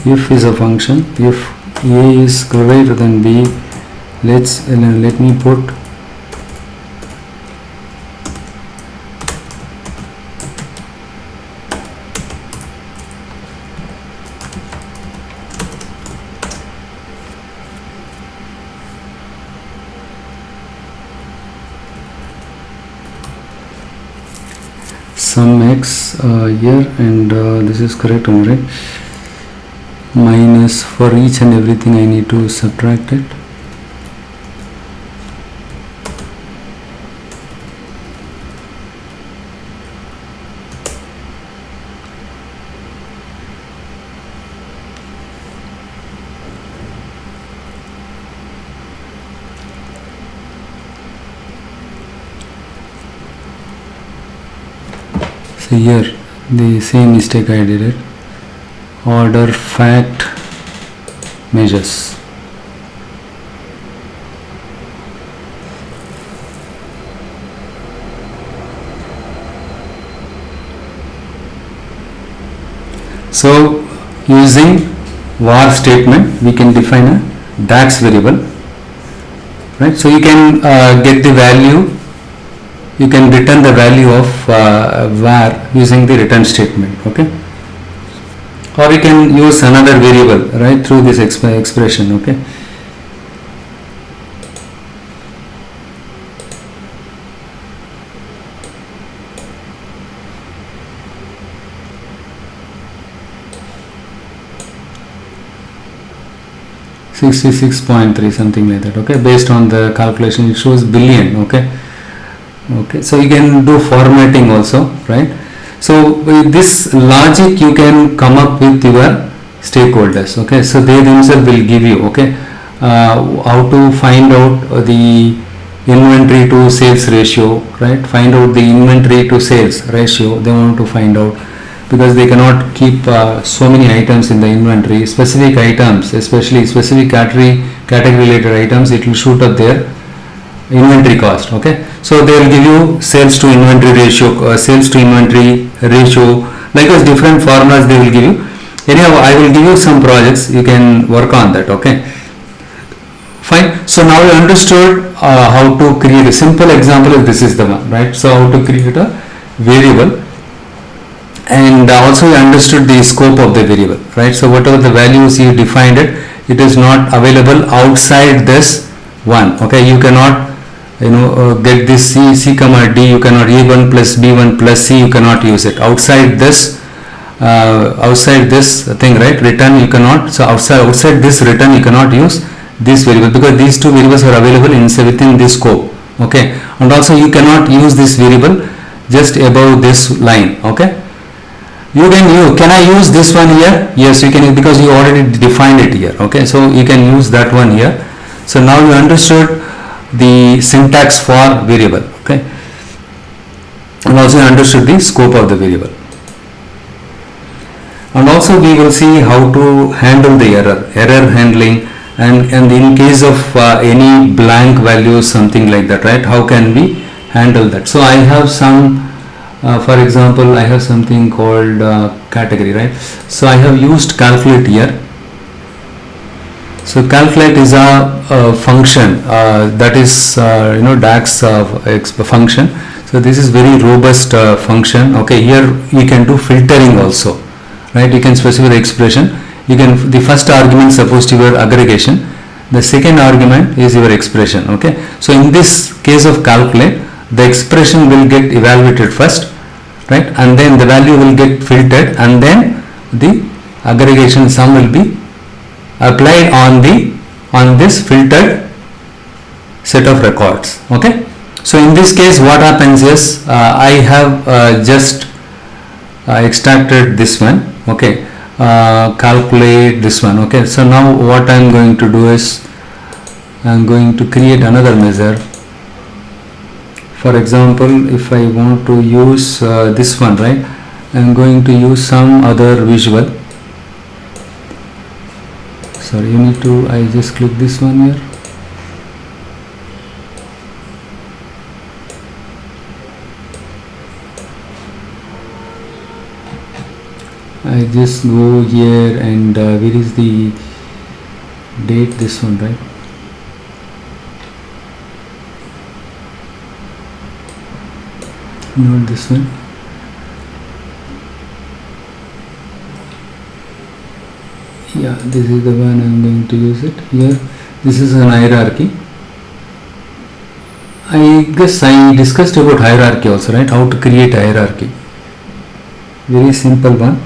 If is a function, if A is greater than B, let me put sum x here, and this is correct only, right? Minus, for each and everything I need to subtract it. So here the same mistake I did it. Order fact measures. So using var statement we can define a DAX variable, right? So you can get the value, you can return the value of var using the return statement, okay? Or you can use another variable, right, through this expression, okay? $66.3 something like that, okay? Based on the calculation it shows billion, okay? Okay, so you can do formatting also, right? So with this logic you can come up with your stakeholders, okay? So they themselves will give you, okay, how to find out the inventory to sales ratio, right? Find out the inventory to sales ratio. They want to find out, because they cannot keep so many items in the inventory. Specific items, especially specific category related items, it will shoot up their inventory cost, okay? So they will give you sales to inventory ratio, sales to inventory ratio, likewise different formulas they will give you. Anyhow, I will give you some projects, you can work on that, okay? Fine. So now you understood how to create a simple example. This is the one, right? So how to create a variable and also you understood the scope of the variable, right? So whatever the values you defined it is not available outside this one. Okay, you cannot get this c comma d, you cannot a1 plus b1 plus c, you cannot use it outside this thing, right? Return you cannot. So outside this return you cannot use this variable, because these two variables are available within this scope. Okay, and also you cannot use this variable just above this line. Okay, can I use this one here? Yes, you can, because you already defined it here. Okay, so you can use that one here. So now you understood the syntax for variable. Okay, and also you understood the scope of the variable. And also we will see how to handle the error handling, and in case of any blank values, something like that, right? How can we handle that? So I have some for example, I have something called category, right? So I have used calculate here. So calculate is a function that is DAX function. So this is very robust function. Okay, here we can do filtering also, right? You can specify the expression. The first argument supposed to be your aggregation, the second argument is your expression. Okay, so in this case of calculate, the expression will get evaluated first, right, and then the value will get filtered, and then the aggregation sum will be applied on this filtered set of records. Okay, so in this case what happens is I have just extracted this one. Okay, calculate this one. Okay, so now what I am going to do is I am going to create another measure. For example, if I want to use this one, right, I am going to use some other visual. Sorry, I just click this one here. I just go here, and where is the date? This one, right? Not this one. Yeah, this is the one I am going to use it here. This is an hierarchy. I guess I discussed about hierarchy also, right? How to create a hierarchy. Very simple one.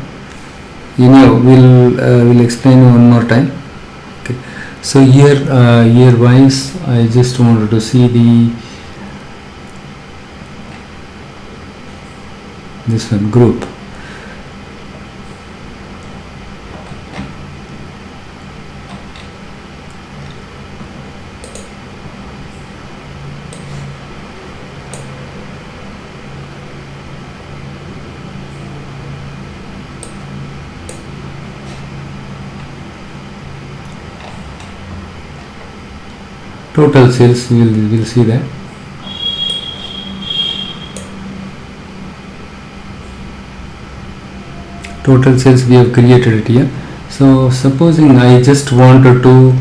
We'll explain one more time. Okay, so here wise I just wanted to see this one, group. Total sales, we'll see that. Total sales we have created it here. So supposing I just wanted to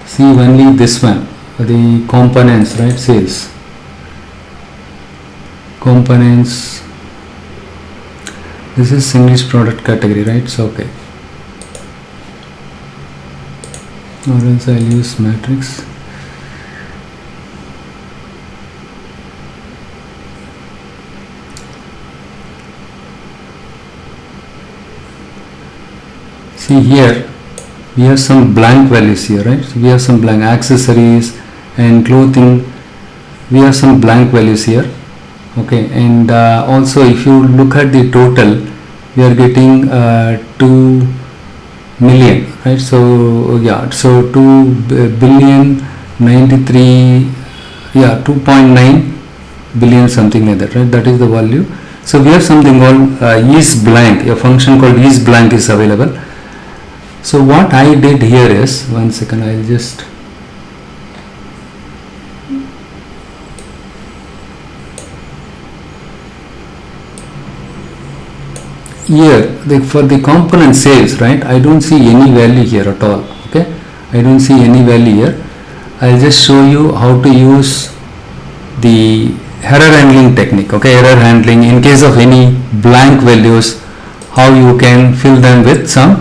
see only this one, the components, right? Sales components. This is English product category, right? So okay, or else I'll use matrix. See here we have some blank values here, right? So we have some blank accessories and clothing, we have some blank values here. Okay, and also if you look at the total, we are getting 2 million, right? So yeah, so 2 billion 93, yeah, 2.9 billion, something like that, right? That is the value. So we have something called is blank, a function called is blank is available. So what I did here is, one second, I'll just here for the component sales, right? I don't see any value here at all. Okay, I don't see any value here. I'll just show you how to use the error handling technique. Okay, error handling in case of any blank values how you can fill them with some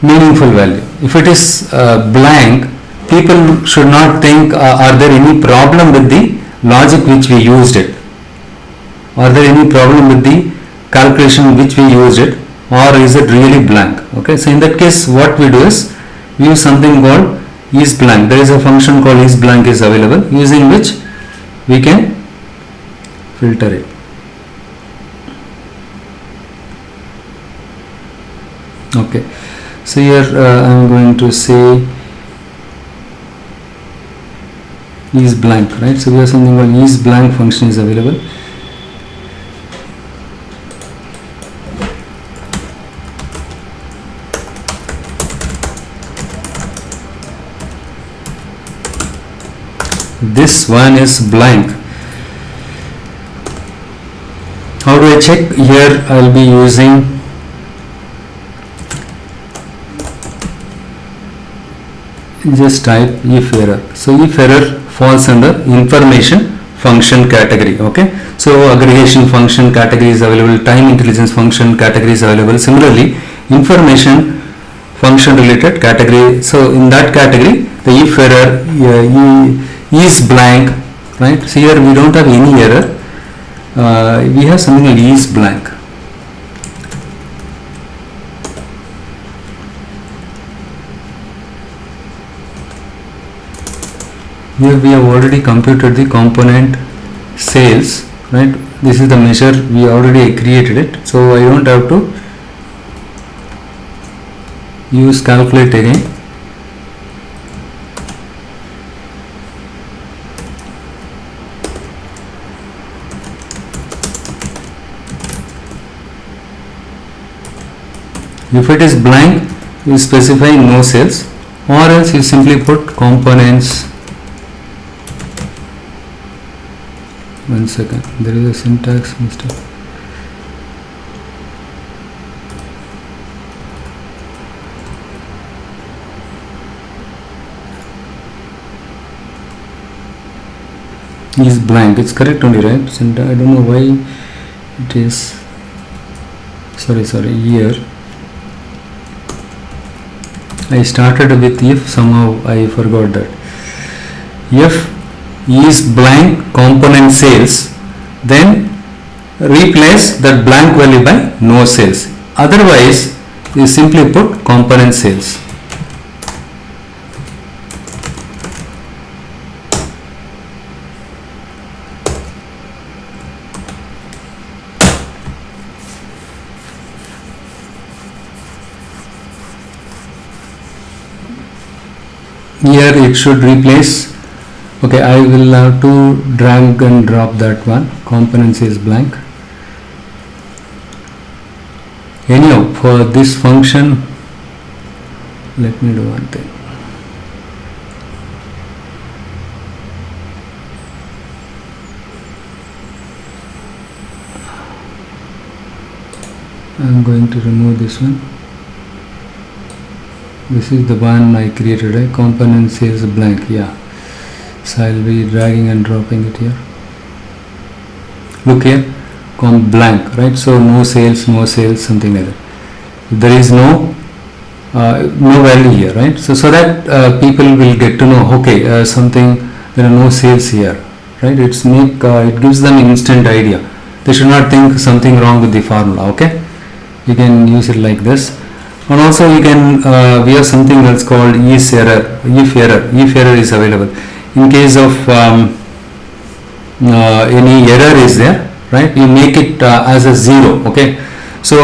meaningful value. If it is blank, people should not think are there any problem with the logic which we used it, are there any problem with the calculation which we used it, or is it really blank? Okay, so in that case what we do is we use something called isBlank. There is a function called isBlank is available, using which we can filter it. Okay, so here I am going to say isBlank, right? So we have something called isBlank function is available. This one is blank. How do I check? Here I will be using just type if error. So if error falls under information function category. Okay, so aggregation function category is available, time intelligence function category is available. Similarly, information function related category. So in that category, the if error is blank, right? So here we don't have any error. We have something like is blank. Here we have already computed the component sales, right? This is the measure, we already created it, so I don't have to use calculate again. If it is blank, you specify no sales, or else you simply put components. One second, there is a syntax mistake. Is blank, it's correct only, right? Syntax, I don't know why it is. Sorry, here I started with if, somehow I forgot that. If is blank component sales, then replace that blank value by no sales. Otherwise, you simply put component sales. Here it should replace. Okay, I will have to drag and drop that one. Components is blank. Anyhow, for this function, let me do one thing. I am going to remove this one. This is the one I created, right? Component says blank, yeah. So I will be dragging and dropping it here. Look here, blank, right? So no sales, something like that. There is no value here, right? So that people will get to know, okay, there are no sales here, right? It gives them instant idea. They should not think something wrong with the formula. Okay, you can use it like this. And also we have something else called if error is available. In case of any error is there, right, you make it as a 0. Okay, so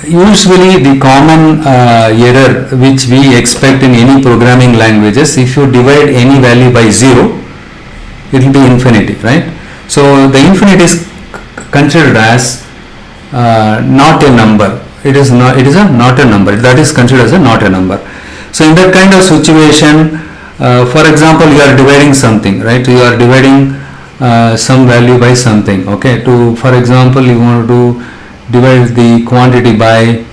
usually the common error which we expect in any programming languages, if you divide any value by 0, it will be infinity, right? So the infinity is considered as not a number. It is not a number, that is considered as not a number. So in that kind of situation, for example, you are dividing something, right? You are dividing some value by something. Okay, for example, you want to divide the quantity by,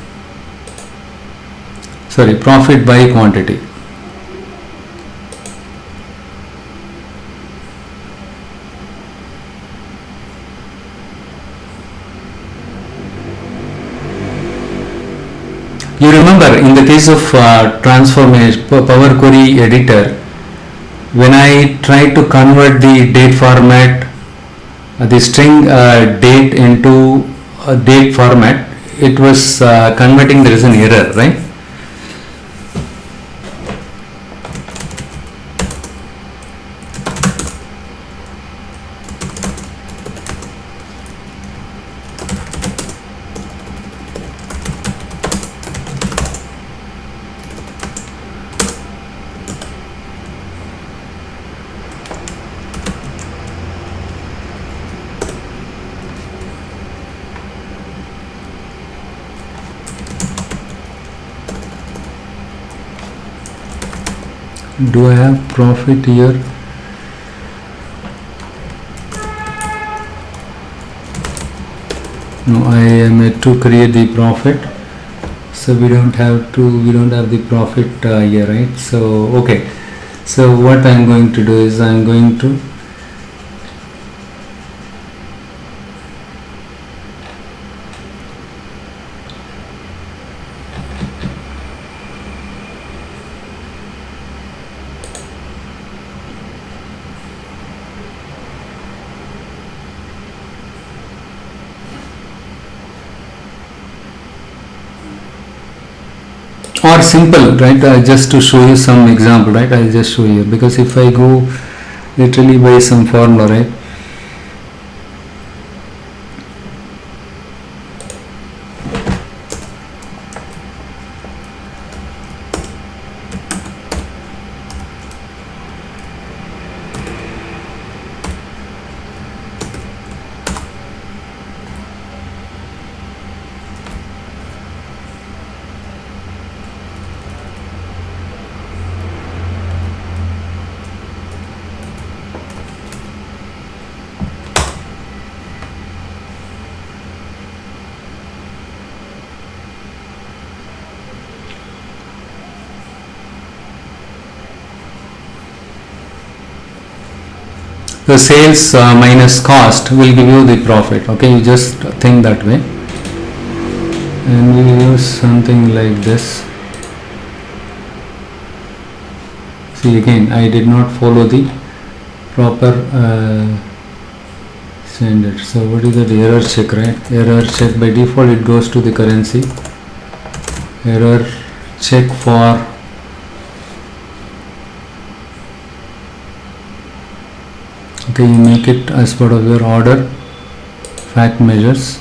profit by quantity. You remember in the case of transformation Power Query editor, when I try to convert the date format, the string date into a date format, it was converting, there is an error, right? Do I have profit here? No, I am yet to create the profit, so we don't have the profit here, right? So okay, so what I am going to do is I am going to or simple, right? Just to show you some example, right? I'll just show you, because if I go literally by some formula, right? The sales minus cost will give you the profit. Okay, you just think that way, and we will use something like this. See, again I did not follow the proper standard. So what is that? Error check, right? Error check, by default it goes to the currency. Error check for okay, you make it as part of your order fact measures.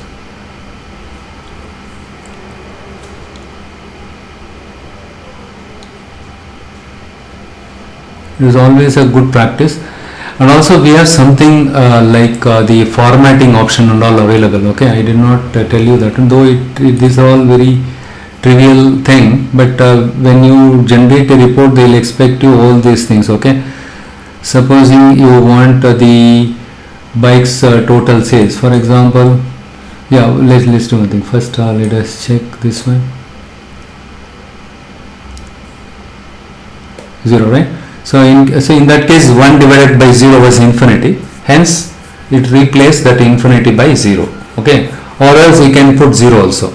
It is always a good practice, and also we have something like the formatting option and all available. Okay, I did not tell you that, though it is all very trivial thing, but when you generate a report they will expect you all these things. Okay, supposing you want the bikes total sales, for example. Yeah, let's do one thing first. Let us check this one. 0, right? So in that case 1 divided by 0 was infinity, hence it replaced that infinity by 0. Okay, or else we can put 0 also.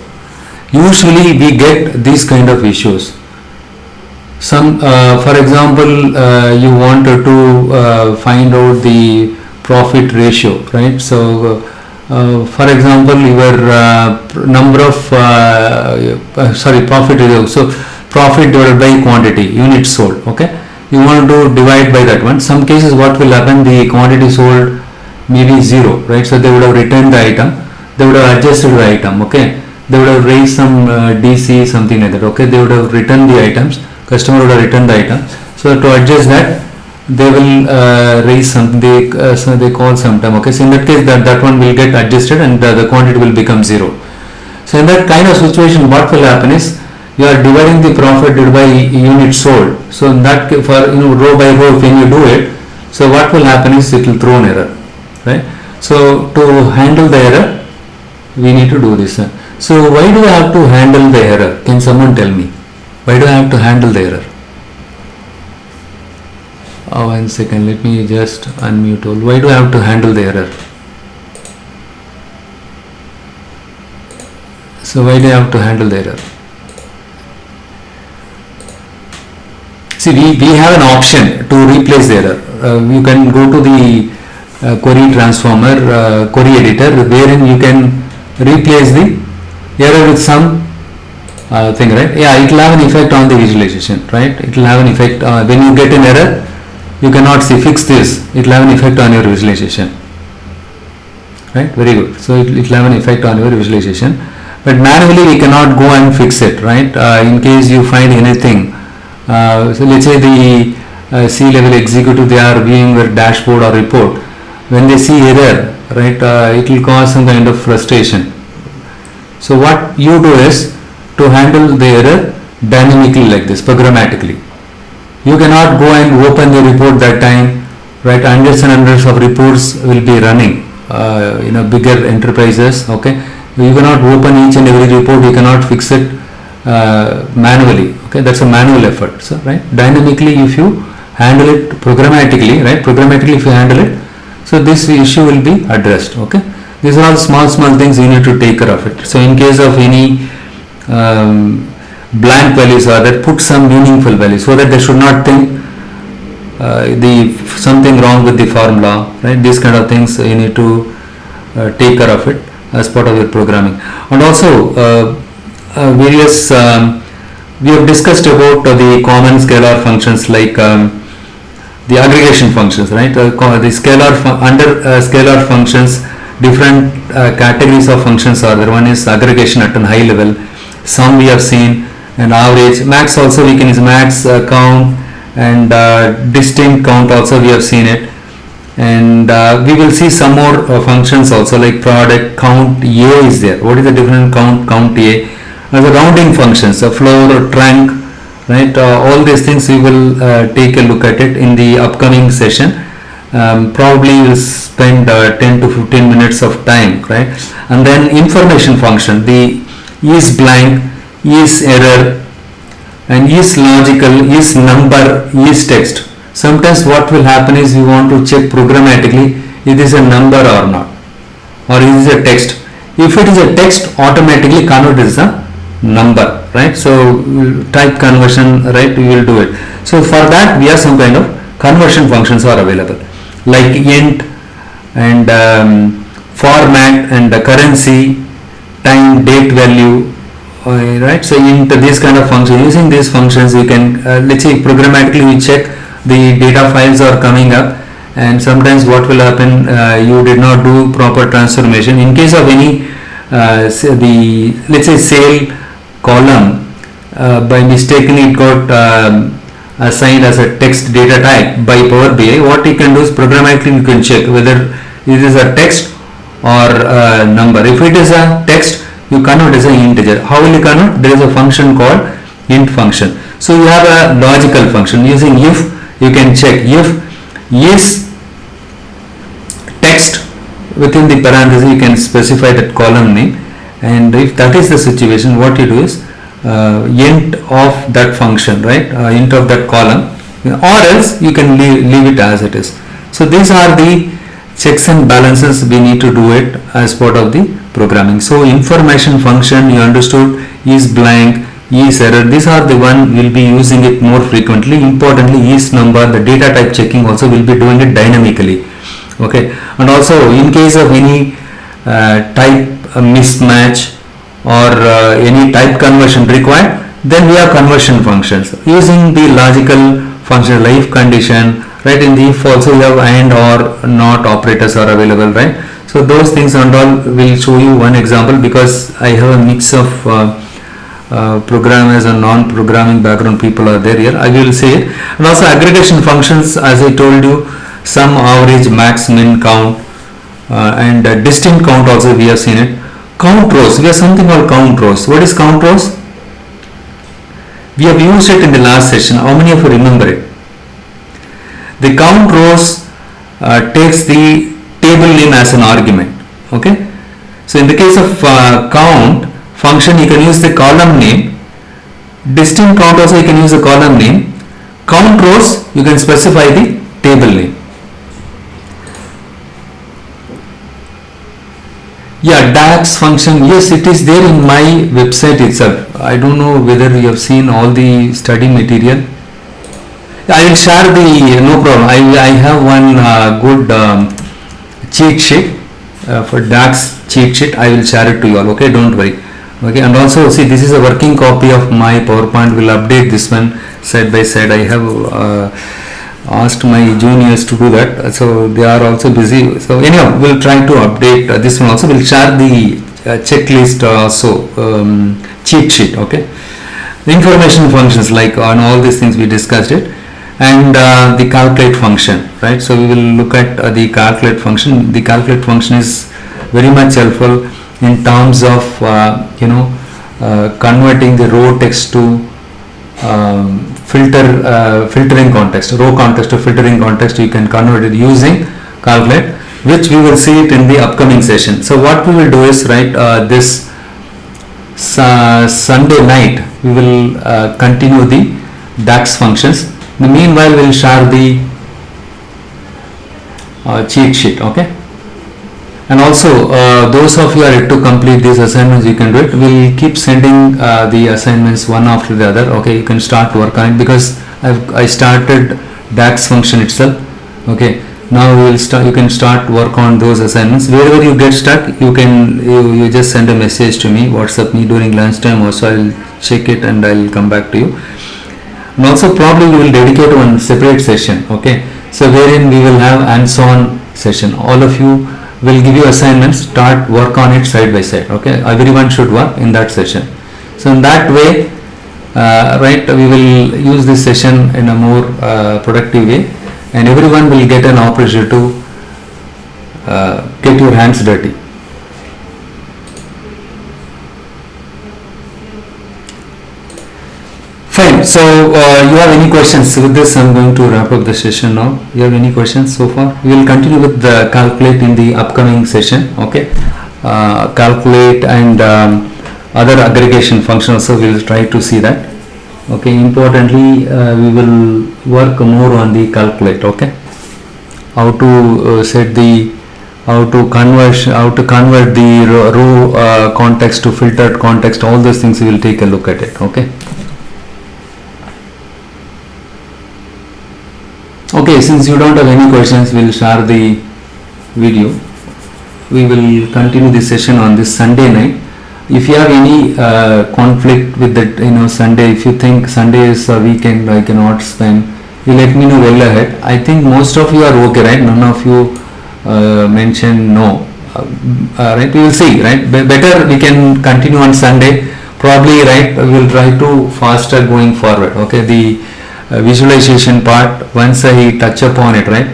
Usually we get these kind of issues. Some for example you wanted to find out the profit ratio, right? So for example your number of profit ratio, so profit divided by quantity, units sold. Okay, you want to divide by that one. Some cases what will happen, the quantity sold may be 0, right? So they would have returned the item, they would have adjusted the item. Okay, they would have raised some DC, something like that. Okay, they would have returned the items, customer would have returned the item. So to adjust that, they will raise something, so they call sometime. Okay, so in that case that one will get adjusted and the quantity will become 0. So in that kind of situation what will happen is, you are dividing the profit by units sold. So in that, for row by row when you do it, so what will happen is it will throw an error, right? So to handle the error we need to do this. So why do I have to handle the error? Can someone tell me? Why do I have to handle the error? Oh, 1 second, let me just unmute all. Why do I have to handle the error? So why do I have to handle the error? See, we have an option to replace the error. You can go to the query transformer, query editor, wherein you can replace the error with some thing, right? Yeah, it will have an effect on the visualization, right? It will have an effect when you get an error, you cannot see fix this. It will have an effect on your visualization, right? Very good. So it will have an effect on your visualization, but manually we cannot go and fix it, right? In case you find anything, so let's say the C-level executive, they are viewing your dashboard or report. When they see error, right, it will cause some kind of frustration. So what you do is to handle the error dynamically like this, programmatically. You cannot go and open the report that time, right? Hundreds and hundreds of reports will be running in a bigger enterprises. Okay, you cannot open each and every report. You cannot fix it manually. Okay, that's a manual effort. So, right, dynamically if you handle it programmatically, right? Programmatically if you handle it, so this issue will be addressed. Okay, these are all small things you need to take care of it. So in case of any blank values or that, put some meaningful values so that they should not think the something wrong with the formula, right? These kind of things you need to take care of it as part of your programming. And also various we have discussed about the common scalar functions like the aggregation functions, right? The scalar under scalar functions, different categories of functions are there. One is aggregation at a high level, sum we have seen, and average. Max also we can use max, count, and distinct count also we have seen it. And we will see some more functions also like product, count, A is there. What is the different count A? The rounding functions, floor, trunk, right? All these things we will take a look at it in the upcoming session. Probably we'll spend 10 to 15 minutes of time, right? And then information function, the is blank, is error, and is logical, is number, is text. Sometimes what will happen is we want to check programmatically if it is a number or not, or is it a text. If it is a text, automatically convert it as a number, right? So type conversion, right, we will do it. So for that we have some kind of conversion functions are available like int and format and currency, time, date, value, right? So int, this kind of function, using these functions you can let's say programmatically we check the data files are coming up, and sometimes what will happen, you did not do proper transformation. In case of any let's say sale column, by mistakenly it got assigned as a text data type by Power BI, what you can do is programmatically you can check whether it is a text or a number. If it is a text, you convert as an integer. How will you convert? There is a function called int function. So you have a logical function using if, you can check if is text, within the parenthesis you can specify that column name, and if that is the situation, what you do is int of that function, right? Int of that column, or else you can leave it as it is. So these are the checks and balances we need to do it as part of the programming. So information function you understood, is blank, is error, these are the one we'll be using it more frequently. Importantly, is number, the data type checking also will be doing it dynamically. Okay, and also in case of any type mismatch or any type conversion required, then we have conversion functions using the logical function like if condition, right? In the if also we have and or not operators are available, right? So those things and all will show you one example, because I have a mix of programmers and non-programming background people are there here. I will say it. And also aggregation functions, as I told you, sum, average, max, min, count, and distinct count also we have seen it. Count rows, we have something called count rows. What is count rows? We have used it in the last session. How many of you remember it? The count rows takes the table name as an argument. Okay, so in the case of count function, you can use the column name. Distinct count also you can use the column name. Count rows you can specify the table name. Yeah, DAX function, yes, it is there in my website itself. I don't know whether you have seen all the study material. I will share the, no problem. I have one good cheat sheet for DAX cheat sheet. I will share it to you all. Okay, don't worry. Okay, and also see, this is a working copy of my PowerPoint. We'll update this one side by side. I have asked my juniors to do that, so they are also busy. So anyhow, we'll try to update this one also. We'll share the checklist also, cheat sheet. Okay, the information functions, like on all these things we discussed it, and the calculate function, right? So we will look at the calculate function. The calculate function is very much helpful in terms of converting the raw text to filtering context, raw context to filtering context. You can convert it using calculate, which we will see it in the upcoming session. So what we will do is, right, this Sunday night we will continue the DAX functions. In the meanwhile, we will share the cheat sheet. Okay, and also those of you are yet to complete these assignments, you can do it. We'll keep sending the assignments one after the other. Okay, you can start work on it, because I started DAX function itself. Okay, now we will start. You can start work on those assignments. Wherever you get stuck, you just send a message to me, WhatsApp me during lunchtime. Also, I will check it and I will come back to you. And also probably we will dedicate one separate session. Okay, so wherein we will have hands-on session. All of you will give you assignments, start work on it side by side. Okay, everyone should work in that session. So in that way, right, we will use this session in a more productive way, and everyone will get an opportunity to get your hands dirty. Fine. So you have any questions? With this, I'm going to wrap up the session now. You have any questions so far? We will continue with the calculate in the upcoming session. Okay, calculate and other aggregation functions. So we will try to see that. Okay. Importantly, we will work more on the calculate. Okay, how to set the, how to convert the row context to filtered context. All those things we will take a look at it. Okay. Okay, since you don't have any questions, we will share the video. We will continue this session on this Sunday night. If you have any conflict with that, Sunday, if you think Sunday is a weekend I cannot spend, you let me know well ahead. I think most of you are okay, right? None of you mentioned no. Right, we will see, right? Better we can continue on Sunday. Probably, right, we will try to faster going forward. Okay, the visualization part, once I touch upon it, right,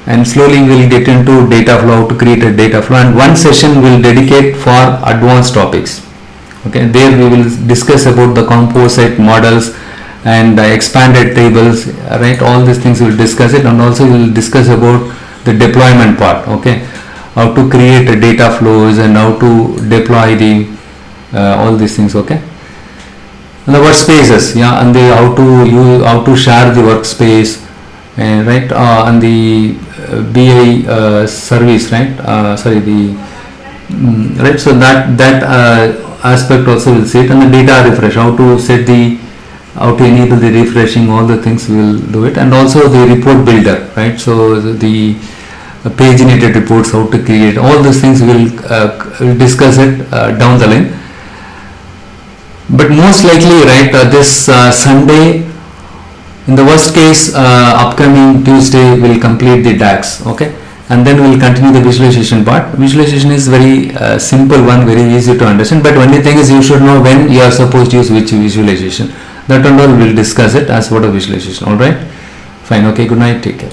and slowly we will get into data flow, how to create a data flow, and one session will dedicate for advanced topics. Okay, there we will discuss about the composite models and expanded tables, right? All these things we will discuss it, and also we will discuss about the deployment part. Okay, how to create a data flows and how to deploy the all these things. Okay, and the workspaces, yeah, and the how to share the workspace, right, and the BI service, right, right, so that aspect also will see it, and the data refresh, how to enable the refreshing, all the things we will do it, and also the report builder, right, so the paginated reports, how to create, all those things we will discuss it down the line. But most likely, right, this Sunday, in the worst case, upcoming Tuesday we'll complete the DAX. Okay, and then we'll continue the visualization part. Visualization is very simple one, very easy to understand, but only thing is you should know when you are supposed to use which visualization. That and all we'll discuss it as what a visualization. All right, fine. Okay, good night, take care.